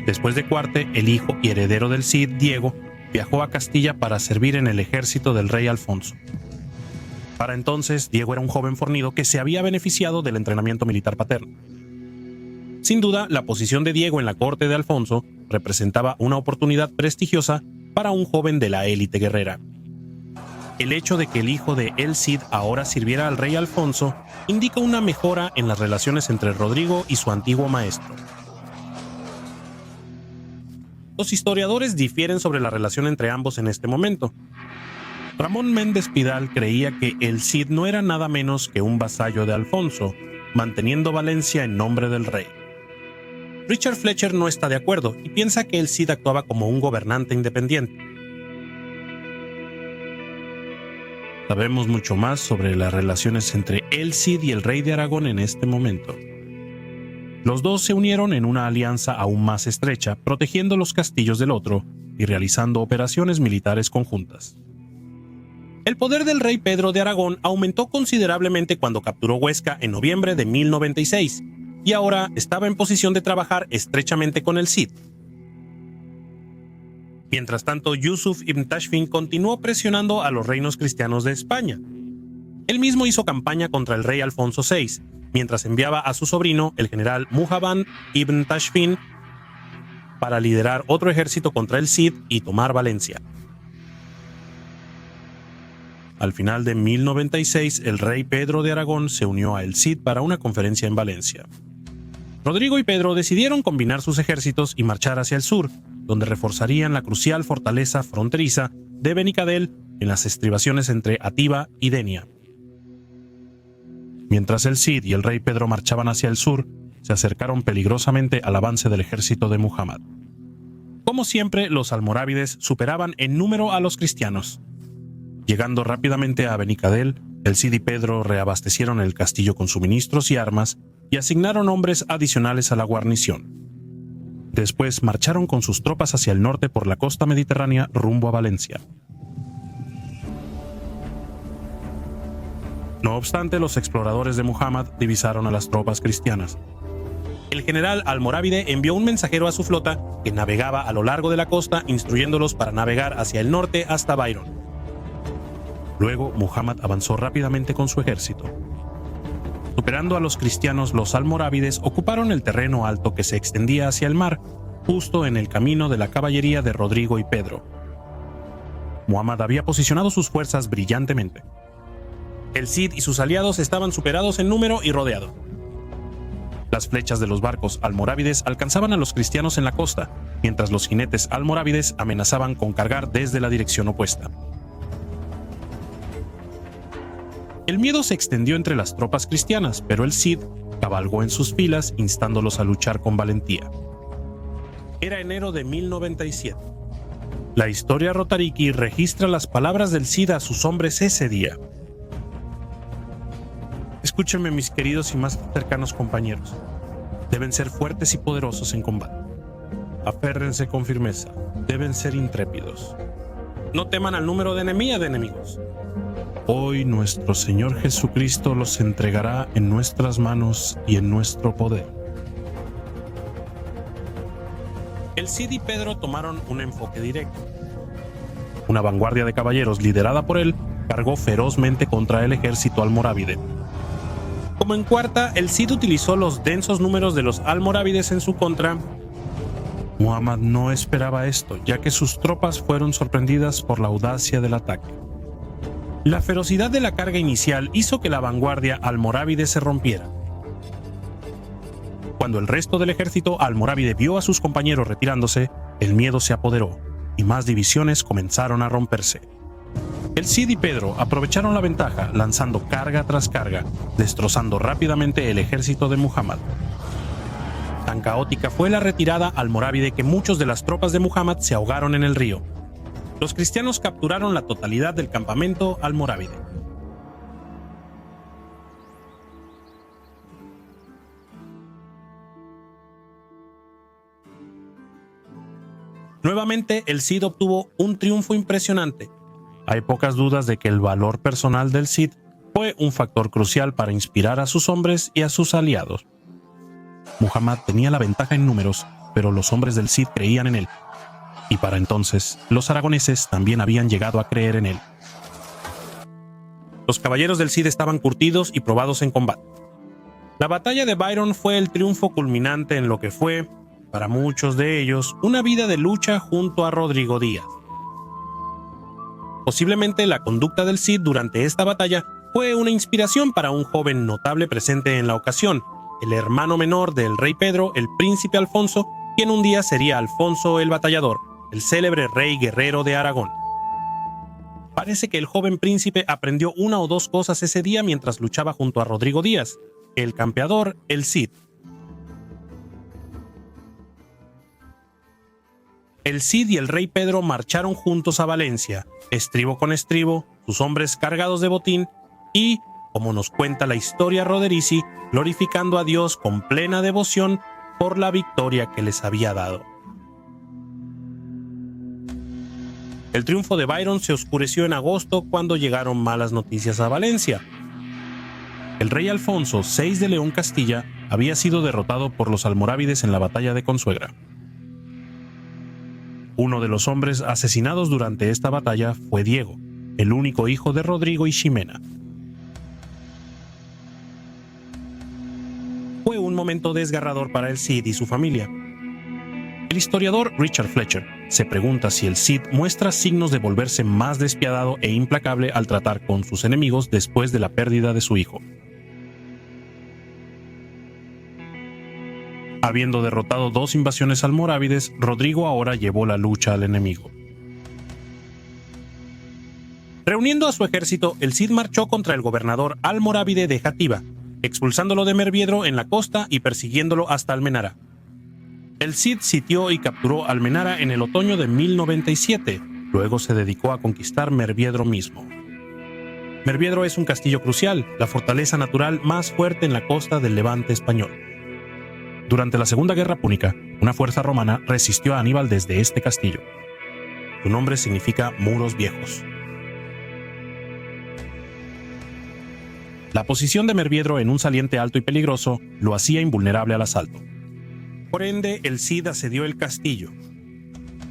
Después de Cuarte, el hijo y heredero del Cid, Diego, viajó a Castilla para servir en el ejército del rey Alfonso. Para entonces, Diego era un joven fornido que se había beneficiado del entrenamiento militar paterno. Sin duda, la posición de Diego en la corte de Alfonso representaba una oportunidad prestigiosa para un joven de la élite guerrera. El hecho de que el hijo de El Cid ahora sirviera al rey Alfonso indica una mejora en las relaciones entre Rodrigo y su antiguo maestro. Los historiadores difieren sobre la relación entre ambos en este momento. Ramón Méndez Pidal creía que el Cid no era nada menos que un vasallo de Alfonso, manteniendo Valencia en nombre del rey. Richard Fletcher no está de acuerdo y piensa que el Cid actuaba como un gobernante independiente. Sabemos mucho más sobre las relaciones entre el Cid y el rey de Aragón en este momento. Los dos se unieron en una alianza aún más estrecha, protegiendo los castillos del otro y realizando operaciones militares conjuntas. El poder del rey Pedro de Aragón aumentó considerablemente cuando capturó Huesca en noviembre de 1096 y ahora estaba en posición de trabajar estrechamente con el Cid. Mientras tanto, Yusuf ibn Tashfin continuó presionando a los reinos cristianos de España. Él mismo hizo campaña contra el rey Alfonso VI, mientras enviaba a su sobrino, el general Muhammad ibn Tashfin, para liderar otro ejército contra el Cid y tomar Valencia. Al final de 1096, el rey Pedro de Aragón se unió a el Cid para una conferencia en Valencia. Rodrigo y Pedro decidieron combinar sus ejércitos y marchar hacia el sur, donde reforzarían la crucial fortaleza fronteriza de Benicadel en las estribaciones entre Atíba y Denia. Mientras el Cid y el rey Pedro marchaban hacia el sur, se acercaron peligrosamente al avance del ejército de Muhammad. Como siempre, los almorávides superaban en número a los cristianos. Llegando rápidamente a Benicadel, el Cid y Pedro reabastecieron el castillo con suministros y armas y asignaron hombres adicionales a la guarnición. Después marcharon con sus tropas hacia el norte por la costa mediterránea rumbo a Valencia. No obstante, los exploradores de Muhammad divisaron a las tropas cristianas. El general almorávide envió un mensajero a su flota que navegaba a lo largo de la costa, instruyéndolos para navegar hacia el norte hasta Byron. Luego, Muhammad avanzó rápidamente con su ejército. Superando a los cristianos, los almorávides ocuparon el terreno alto que se extendía hacia el mar, justo en el camino de la caballería de Rodrigo y Pedro. Muhammad había posicionado sus fuerzas brillantemente. El Cid y sus aliados estaban superados en número y rodeados. Las flechas de los barcos almorávides alcanzaban a los cristianos en la costa, mientras los jinetes almorávides amenazaban con cargar desde la dirección opuesta. El miedo se extendió entre las tropas cristianas, pero el Cid cabalgó en sus filas, instándolos a luchar con valentía. Era enero de 1097. La historia Rotariki registra las palabras del Cid a sus hombres ese día. Escúchenme, mis queridos y más cercanos compañeros. Deben ser fuertes y poderosos en combate. Aférrense con firmeza. Deben ser intrépidos. No teman al número de enemigos. Hoy nuestro Señor Jesucristo los entregará en nuestras manos y en nuestro poder. El Cid y Pedro tomaron un enfoque directo. Una vanguardia de caballeros liderada por él cargó ferozmente contra el ejército almorávide. Como en cuarta, el Cid utilizó los densos números de los almorávides en su contra. Muhammad no esperaba esto, ya que sus tropas fueron sorprendidas por la audacia del ataque. La ferocidad de la carga inicial hizo que la vanguardia almorávide se rompiera. Cuando el resto del ejército almorávide vio a sus compañeros retirándose, el miedo se apoderó y más divisiones comenzaron a romperse. El Cid y Pedro aprovecharon la ventaja, lanzando carga tras carga, destrozando rápidamente el ejército de Muhammad. Tan caótica fue la retirada almorávide que muchos de las tropas de Muhammad se ahogaron en el río. Los cristianos capturaron la totalidad del campamento almorávide. Nuevamente, el Cid obtuvo un triunfo impresionante. Hay pocas dudas de que el valor personal del Cid fue un factor crucial para inspirar a sus hombres y a sus aliados. Muhammad tenía la ventaja en números, pero los hombres del Cid creían en él. Y para entonces, los aragoneses también habían llegado a creer en él. Los caballeros del Cid estaban curtidos y probados en combate. La batalla de Byron fue el triunfo culminante en lo que fue, para muchos de ellos, una vida de lucha junto a Rodrigo Díaz. Posiblemente la conducta del Cid durante esta batalla fue una inspiración para un joven notable presente en la ocasión, el hermano menor del rey Pedro, el príncipe Alfonso, quien un día sería Alfonso el Batallador, el célebre rey guerrero de Aragón. Parece que el joven príncipe aprendió una o dos cosas ese día mientras luchaba junto a Rodrigo Díaz, el campeador, el Cid. El Cid y el rey Pedro marcharon juntos a Valencia, estribo con estribo, sus hombres cargados de botín, y como nos cuenta la historia Roderici, glorificando a Dios con plena devoción por la victoria que les había dado. El triunfo de Byron se oscureció en agosto cuando llegaron malas noticias a Valencia. El rey Alfonso VI de León Castilla había sido derrotado por los almorávides en la batalla de Consuegra. Uno de los hombres asesinados durante esta batalla fue Diego, el único hijo de Rodrigo y Ximena. Fue un momento desgarrador para el Cid y su familia. El historiador Richard Fletcher se pregunta si el Cid muestra signos de volverse más despiadado e implacable al tratar con sus enemigos después de la pérdida de su hijo. Habiendo derrotado 2 invasiones almorávides, Rodrigo ahora llevó la lucha al enemigo. Reuniendo a su ejército, el Cid marchó contra el gobernador almorávide de Játiva, expulsándolo de Merviedro en la costa y persiguiéndolo hasta Almenara. El Cid sitió y capturó Almenara en el otoño de 1097, luego se dedicó a conquistar Merviedro mismo. Merviedro es un castillo crucial, la fortaleza natural más fuerte en la costa del Levante español. Durante la Segunda Guerra Púnica, una fuerza romana resistió a Aníbal desde este castillo. Su nombre significa muros viejos. La posición de Merviedro en un saliente alto y peligroso lo hacía invulnerable al asalto. Por ende, el Cid asedió el castillo.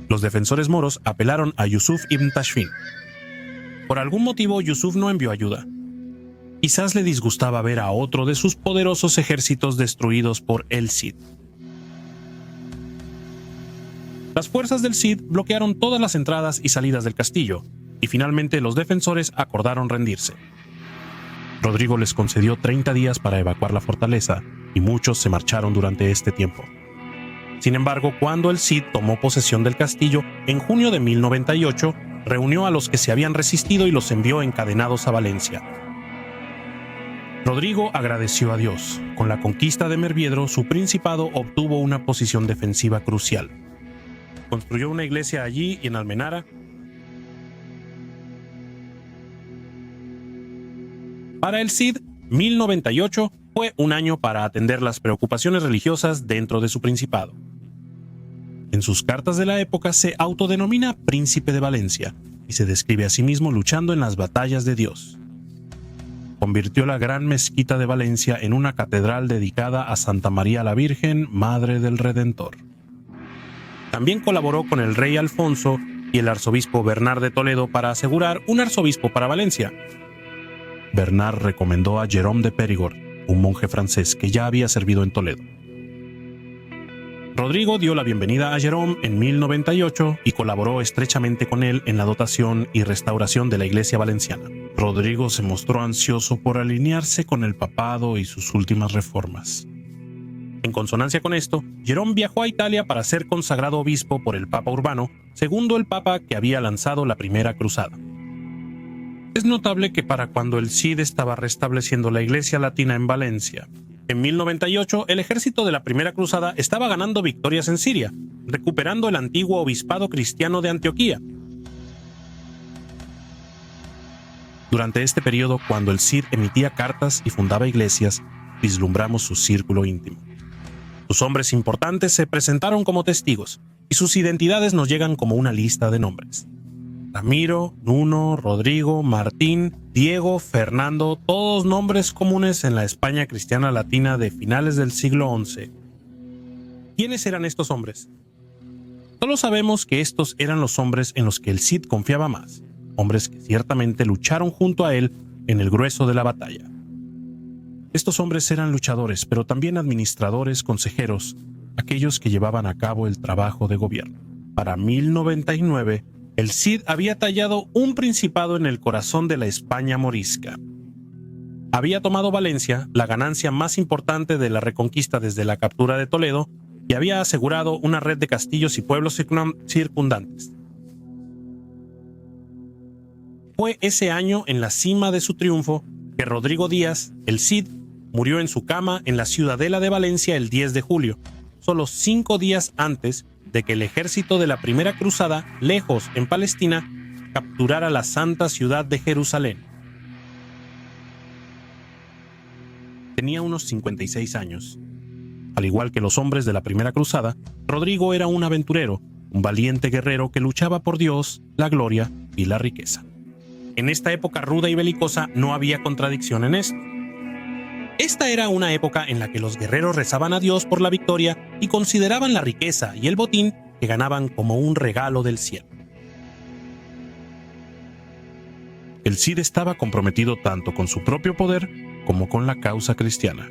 Los defensores moros apelaron a Yusuf ibn Tashfin. Por algún motivo, Yusuf no envió ayuda. Quizás le disgustaba ver a otro de sus poderosos ejércitos destruidos por el Cid. Las fuerzas del Cid bloquearon todas las entradas y salidas del castillo, y finalmente los defensores acordaron rendirse. Rodrigo les concedió 30 días para evacuar la fortaleza, y muchos se marcharon durante este tiempo. Sin embargo, cuando el Cid tomó posesión del castillo, en junio de 1098, reunió a los que se habían resistido y los envió encadenados a Valencia. Rodrigo agradeció a Dios. Con la conquista de Merviedro, su principado obtuvo una posición defensiva crucial. Construyó una iglesia allí y en Almenara. Para el Cid, 1098 fue un año para atender las preocupaciones religiosas dentro de su principado. En sus cartas de la época se autodenomina Príncipe de Valencia y se describe a sí mismo luchando en las batallas de Dios. Convirtió la gran mezquita de Valencia en una catedral dedicada a Santa María la Virgen, Madre del Redentor. También colaboró con el rey Alfonso y el arzobispo Bernard de Toledo para asegurar un arzobispo para Valencia. Bernard recomendó a Jérôme de Périgord, un monje francés que ya había servido en Toledo. Rodrigo dio la bienvenida a Jérôme en 1098 y colaboró estrechamente con él en la dotación y restauración de la iglesia valenciana. Rodrigo se mostró ansioso por alinearse con el papado y sus últimas reformas. En consonancia con esto, Jérôme viajó a Italia para ser consagrado obispo por el Papa Urbano, segundo el papa que había lanzado la primera cruzada. Es notable que para cuando el Cid estaba restableciendo la iglesia latina en Valencia, en 1098 el ejército de la primera cruzada estaba ganando victorias en Siria, recuperando el antiguo obispado cristiano de Antioquía. Durante este periodo, cuando el Cid emitía cartas y fundaba iglesias, vislumbramos su círculo íntimo. Sus hombres importantes se presentaron como testigos, y sus identidades nos llegan como una lista de nombres. Ramiro, Nuno, Rodrigo, Martín, Diego, Fernando, todos nombres comunes en la España cristiana latina de finales del siglo XI. ¿Quiénes eran estos hombres? Solo sabemos que estos eran los hombres en los que el Cid confiaba más, hombres que ciertamente lucharon junto a él en el grueso de la batalla. Estos hombres eran luchadores, pero también administradores, consejeros, aquellos que llevaban a cabo el trabajo de gobierno. Para 1099, el Cid había tallado un principado en el corazón de la España morisca. Había tomado Valencia, la ganancia más importante de la reconquista desde la captura de Toledo, y había asegurado una red de castillos y pueblos circundantes. Fue ese año, en la cima de su triunfo, que Rodrigo Díaz, el Cid, murió en su cama en la ciudadela de Valencia el 10 de julio, solo 5 días antes de que el ejército de la primera cruzada, lejos en Palestina, capturara la santa ciudad de Jerusalén. Tenía unos 56 años. Al igual que los hombres de la primera cruzada, Rodrigo era un aventurero, un valiente guerrero que luchaba por Dios, la gloria y la riqueza. En esta época ruda y belicosa no había contradicción en esto. Esta era una época en la que los guerreros rezaban a Dios por la victoria y consideraban la riqueza y el botín que ganaban como un regalo del cielo. El Cid estaba comprometido tanto con su propio poder como con la causa cristiana.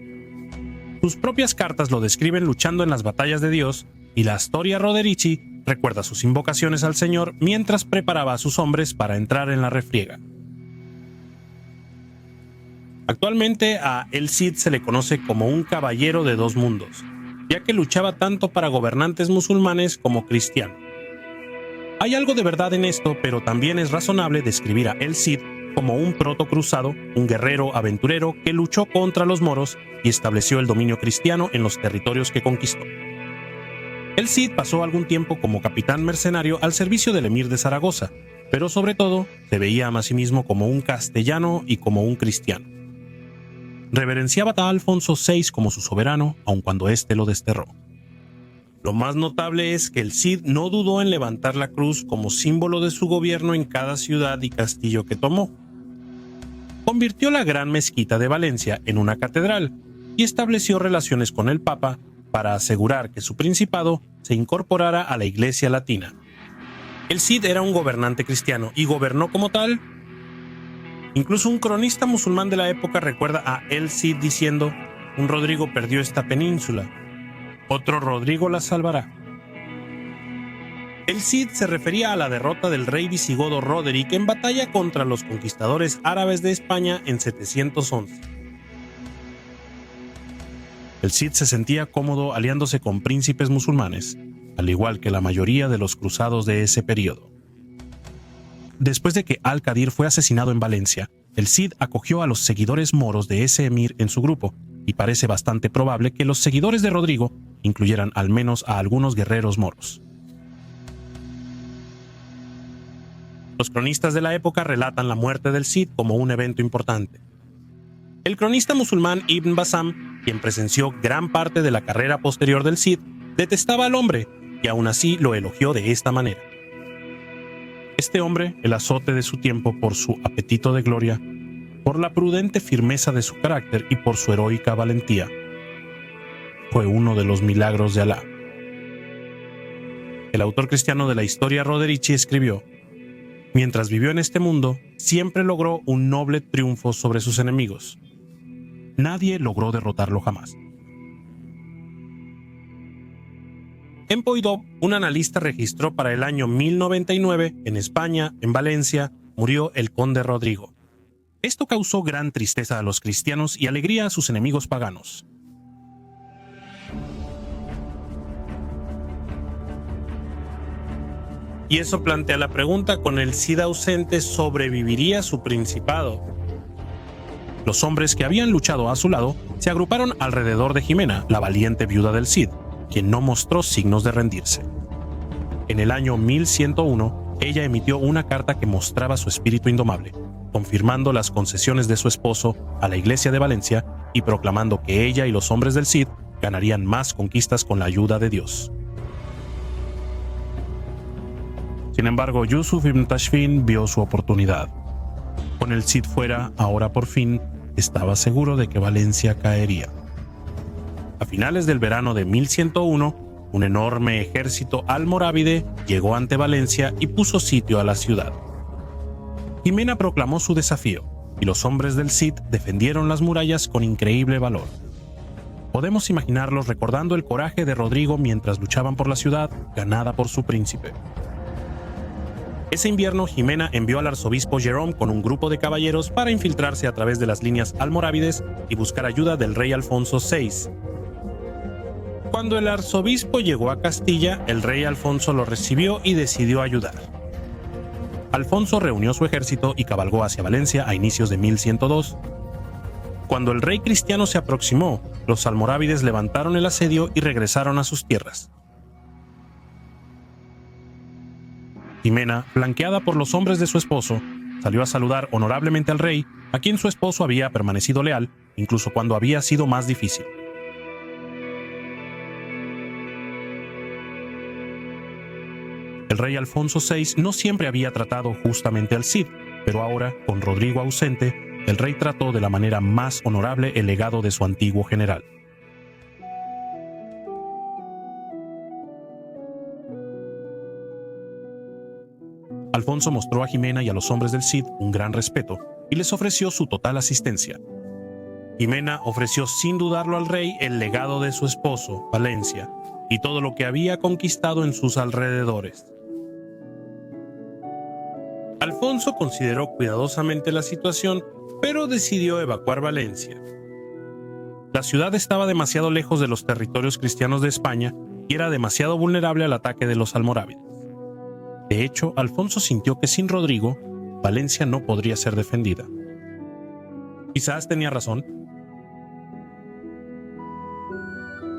Sus propias cartas lo describen luchando en las batallas de Dios, y la Storia Roderici recuerda sus invocaciones al Señor mientras preparaba a sus hombres para entrar en la refriega. Actualmente a El Cid se le conoce como un caballero de dos mundos, ya que luchaba tanto para gobernantes musulmanes como cristianos. Hay algo de verdad en esto, pero también es razonable describir a El Cid como un protocruzado, un guerrero aventurero que luchó contra los moros y estableció el dominio cristiano en los territorios que conquistó. El Cid pasó algún tiempo como capitán mercenario al servicio del emir de Zaragoza, pero sobre todo se veía a sí mismo como un castellano y como un cristiano. Reverenciaba a Alfonso VI como su soberano, aun cuando éste lo desterró. Lo más notable es que el Cid no dudó en levantar la cruz como símbolo de su gobierno en cada ciudad y castillo que tomó. Convirtió la gran mezquita de Valencia en una catedral y estableció relaciones con el Papa para asegurar que su principado se incorporara a la Iglesia Latina. El Cid era un gobernante cristiano y gobernó como tal. Incluso un cronista musulmán de la época recuerda a El Cid diciendo: "Un Rodrigo perdió esta península, otro Rodrigo la salvará". El Cid se refería a la derrota del rey visigodo Roderick en batalla contra los conquistadores árabes de España en 711. El Cid se sentía cómodo aliándose con príncipes musulmanes, al igual que la mayoría de los cruzados de ese periodo. Después de que Al-Qadir fue asesinado en Valencia, el Cid acogió a los seguidores moros de ese emir en su grupo, y parece bastante probable que los seguidores de Rodrigo incluyeran al menos a algunos guerreros moros. Los cronistas de la época relatan la muerte del Cid como un evento importante. El cronista musulmán Ibn Bassam, quien presenció gran parte de la carrera posterior del Cid, detestaba al hombre y aún así lo elogió de esta manera: "Este hombre, el azote de su tiempo por su apetito de gloria, por la prudente firmeza de su carácter y por su heroica valentía, fue uno de los milagros de Alá". El autor cristiano de la Storia Roderici escribió: "Mientras vivió en este mundo, siempre logró un noble triunfo sobre sus enemigos. Nadie logró derrotarlo jamás". En Poidó, un analista registró para el año 1099, en España, en Valencia, murió el conde Rodrigo. Esto causó gran tristeza a los cristianos y alegría a sus enemigos paganos. Y eso plantea la pregunta: ¿con el Cid ausente sobreviviría su principado? Los hombres que habían luchado a su lado se agruparon alrededor de Jimena, la valiente viuda del Cid, quien no mostró signos de rendirse. En el año 1101, ella emitió una carta que mostraba su espíritu indomable, confirmando las concesiones de su esposo a la Iglesia de Valencia y proclamando que ella y los hombres del Cid ganarían más conquistas con la ayuda de Dios. Sin embargo, Yusuf ibn Tashfin vio su oportunidad. Con el Cid fuera, ahora por fin, estaba seguro de que Valencia caería. A finales del verano de 1101, un enorme ejército almorávide llegó ante Valencia y puso sitio a la ciudad. Jimena proclamó su desafío, y los hombres del Cid defendieron las murallas con increíble valor. Podemos imaginarlos recordando el coraje de Rodrigo mientras luchaban por la ciudad ganada por su príncipe. Ese invierno, Jimena envió al arzobispo Jerome con un grupo de caballeros para infiltrarse a través de las líneas almorávides y buscar ayuda del rey Alfonso VI. Cuando el arzobispo llegó a Castilla, el rey Alfonso lo recibió y decidió ayudar. Alfonso reunió su ejército y cabalgó hacia Valencia a inicios de 1102. Cuando el rey cristiano se aproximó, los almorávides levantaron el asedio y regresaron a sus tierras. Jimena, flanqueada por los hombres de su esposo, salió a saludar honorablemente al rey a quien su esposo había permanecido leal, incluso cuando había sido más difícil. El rey Alfonso VI no siempre había tratado justamente al Cid, pero ahora, con Rodrigo ausente, el rey trató de la manera más honorable el legado de su antiguo general. Alfonso mostró a Jimena y a los hombres del Cid un gran respeto y les ofreció su total asistencia. Jimena ofreció sin dudarlo al rey el legado de su esposo, Valencia, y todo lo que había conquistado en sus alrededores. Alfonso consideró cuidadosamente la situación, pero decidió evacuar Valencia. La ciudad estaba demasiado lejos de los territorios cristianos de España y era demasiado vulnerable al ataque de los almorávides. De hecho, Alfonso sintió que sin Rodrigo, Valencia no podría ser defendida. Quizás tenía razón.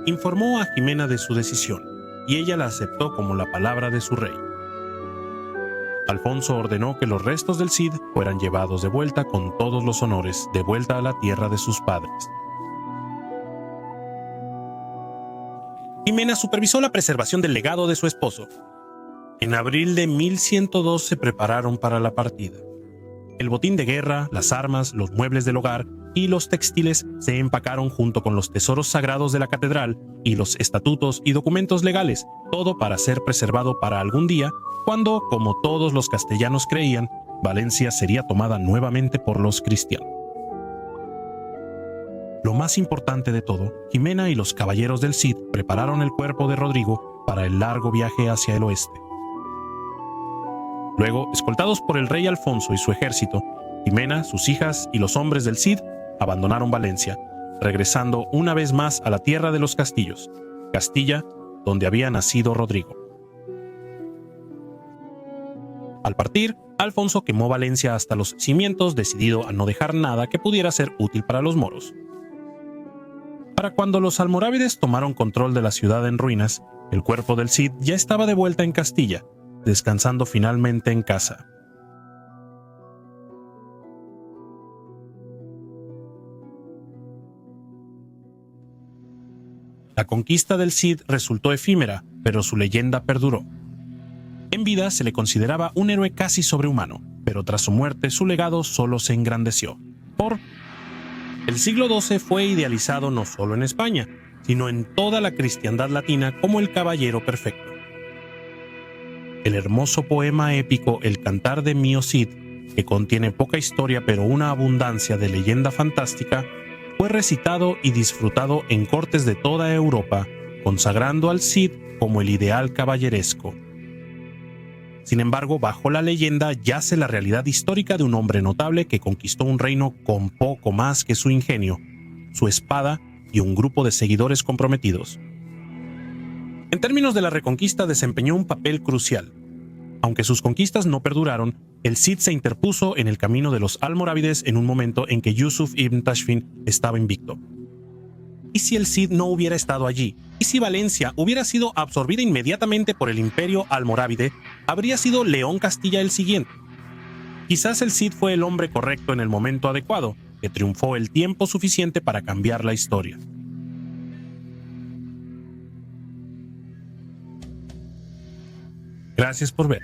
Informó a Jimena de su decisión, y ella la aceptó como la palabra de su rey. Alfonso ordenó que los restos del Cid fueran llevados de vuelta con todos los honores, de vuelta a la tierra de sus padres. Jimena supervisó la preservación del legado de su esposo. En abril de 1102 se prepararon para la partida. El botín de guerra, las armas, los muebles del hogar y los textiles se empacaron junto con los tesoros sagrados de la catedral y los estatutos y documentos legales, todo para ser preservado para algún día, cuando, como todos los castellanos creían, Valencia sería tomada nuevamente por los cristianos. Lo más importante de todo, Jimena y los caballeros del Cid prepararon el cuerpo de Rodrigo para el largo viaje hacia el oeste. Luego, escoltados por el rey Alfonso y su ejército, Jimena, sus hijas y los hombres del Cid abandonaron Valencia, regresando una vez más a la tierra de los castillos, Castilla, donde había nacido Rodrigo. Al partir, Alfonso quemó Valencia hasta los cimientos, decidido a no dejar nada que pudiera ser útil para los moros. Para cuando los almorávides tomaron control de la ciudad en ruinas, el cuerpo del Cid ya estaba de vuelta en Castilla, descansando finalmente en casa. La conquista del Cid resultó efímera, pero su leyenda perduró. En vida se le consideraba un héroe casi sobrehumano, pero tras su muerte su legado solo se engrandeció. El siglo XII fue idealizado no solo en España, sino en toda la cristiandad latina como el caballero perfecto. El hermoso poema épico El Cantar de Mío Cid, que contiene poca historia pero una abundancia de leyenda fantástica, fue recitado y disfrutado en cortes de toda Europa, consagrando al Cid como el ideal caballeresco. Sin embargo, bajo la leyenda yace la realidad histórica de un hombre notable que conquistó un reino con poco más que su ingenio, su espada y un grupo de seguidores comprometidos. En términos de la Reconquista desempeñó un papel crucial. Aunque sus conquistas no perduraron, el Cid se interpuso en el camino de los almorávides en un momento en que Yusuf ibn Tashfin estaba invicto. ¿Y si el Cid no hubiera estado allí? ¿Y si Valencia hubiera sido absorbida inmediatamente por el imperio almorávide? ¿Habría sido León Castilla el siguiente? Quizás el Cid fue el hombre correcto en el momento adecuado, que triunfó el tiempo suficiente para cambiar la historia. Gracias por ver.